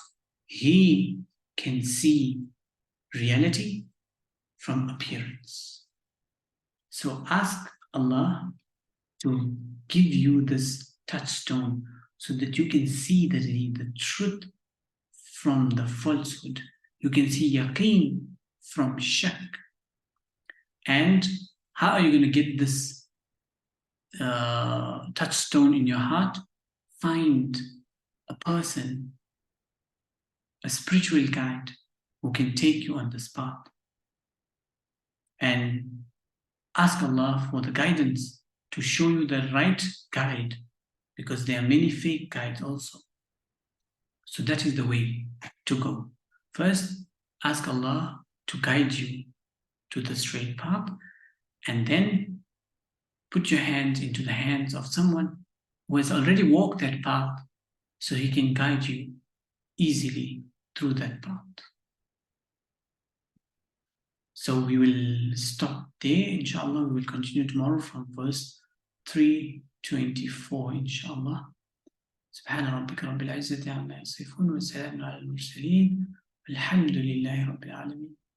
he can see reality from appearance. So ask Allah to give you this touchstone so that you can see the truth from the falsehood. You can see yaqeen from shak. And how are you going to get this touchstone in your heart? Find a person, a spiritual guide who can take you on this path. And ask Allah for the guidance to show you the right guide, because there are many fake guides also. So that is the way to go. First, ask Allah to guide you to the straight path, and then put your hands into the hands of someone who has already walked that path, so he can guide you easily through that path. So we will stop there, inshallah. We will continue tomorrow from verse 324, inshallah. سبحان ربك رب العزة عما يصفون وسلام على المرسلين والحمد لله رب العالمين.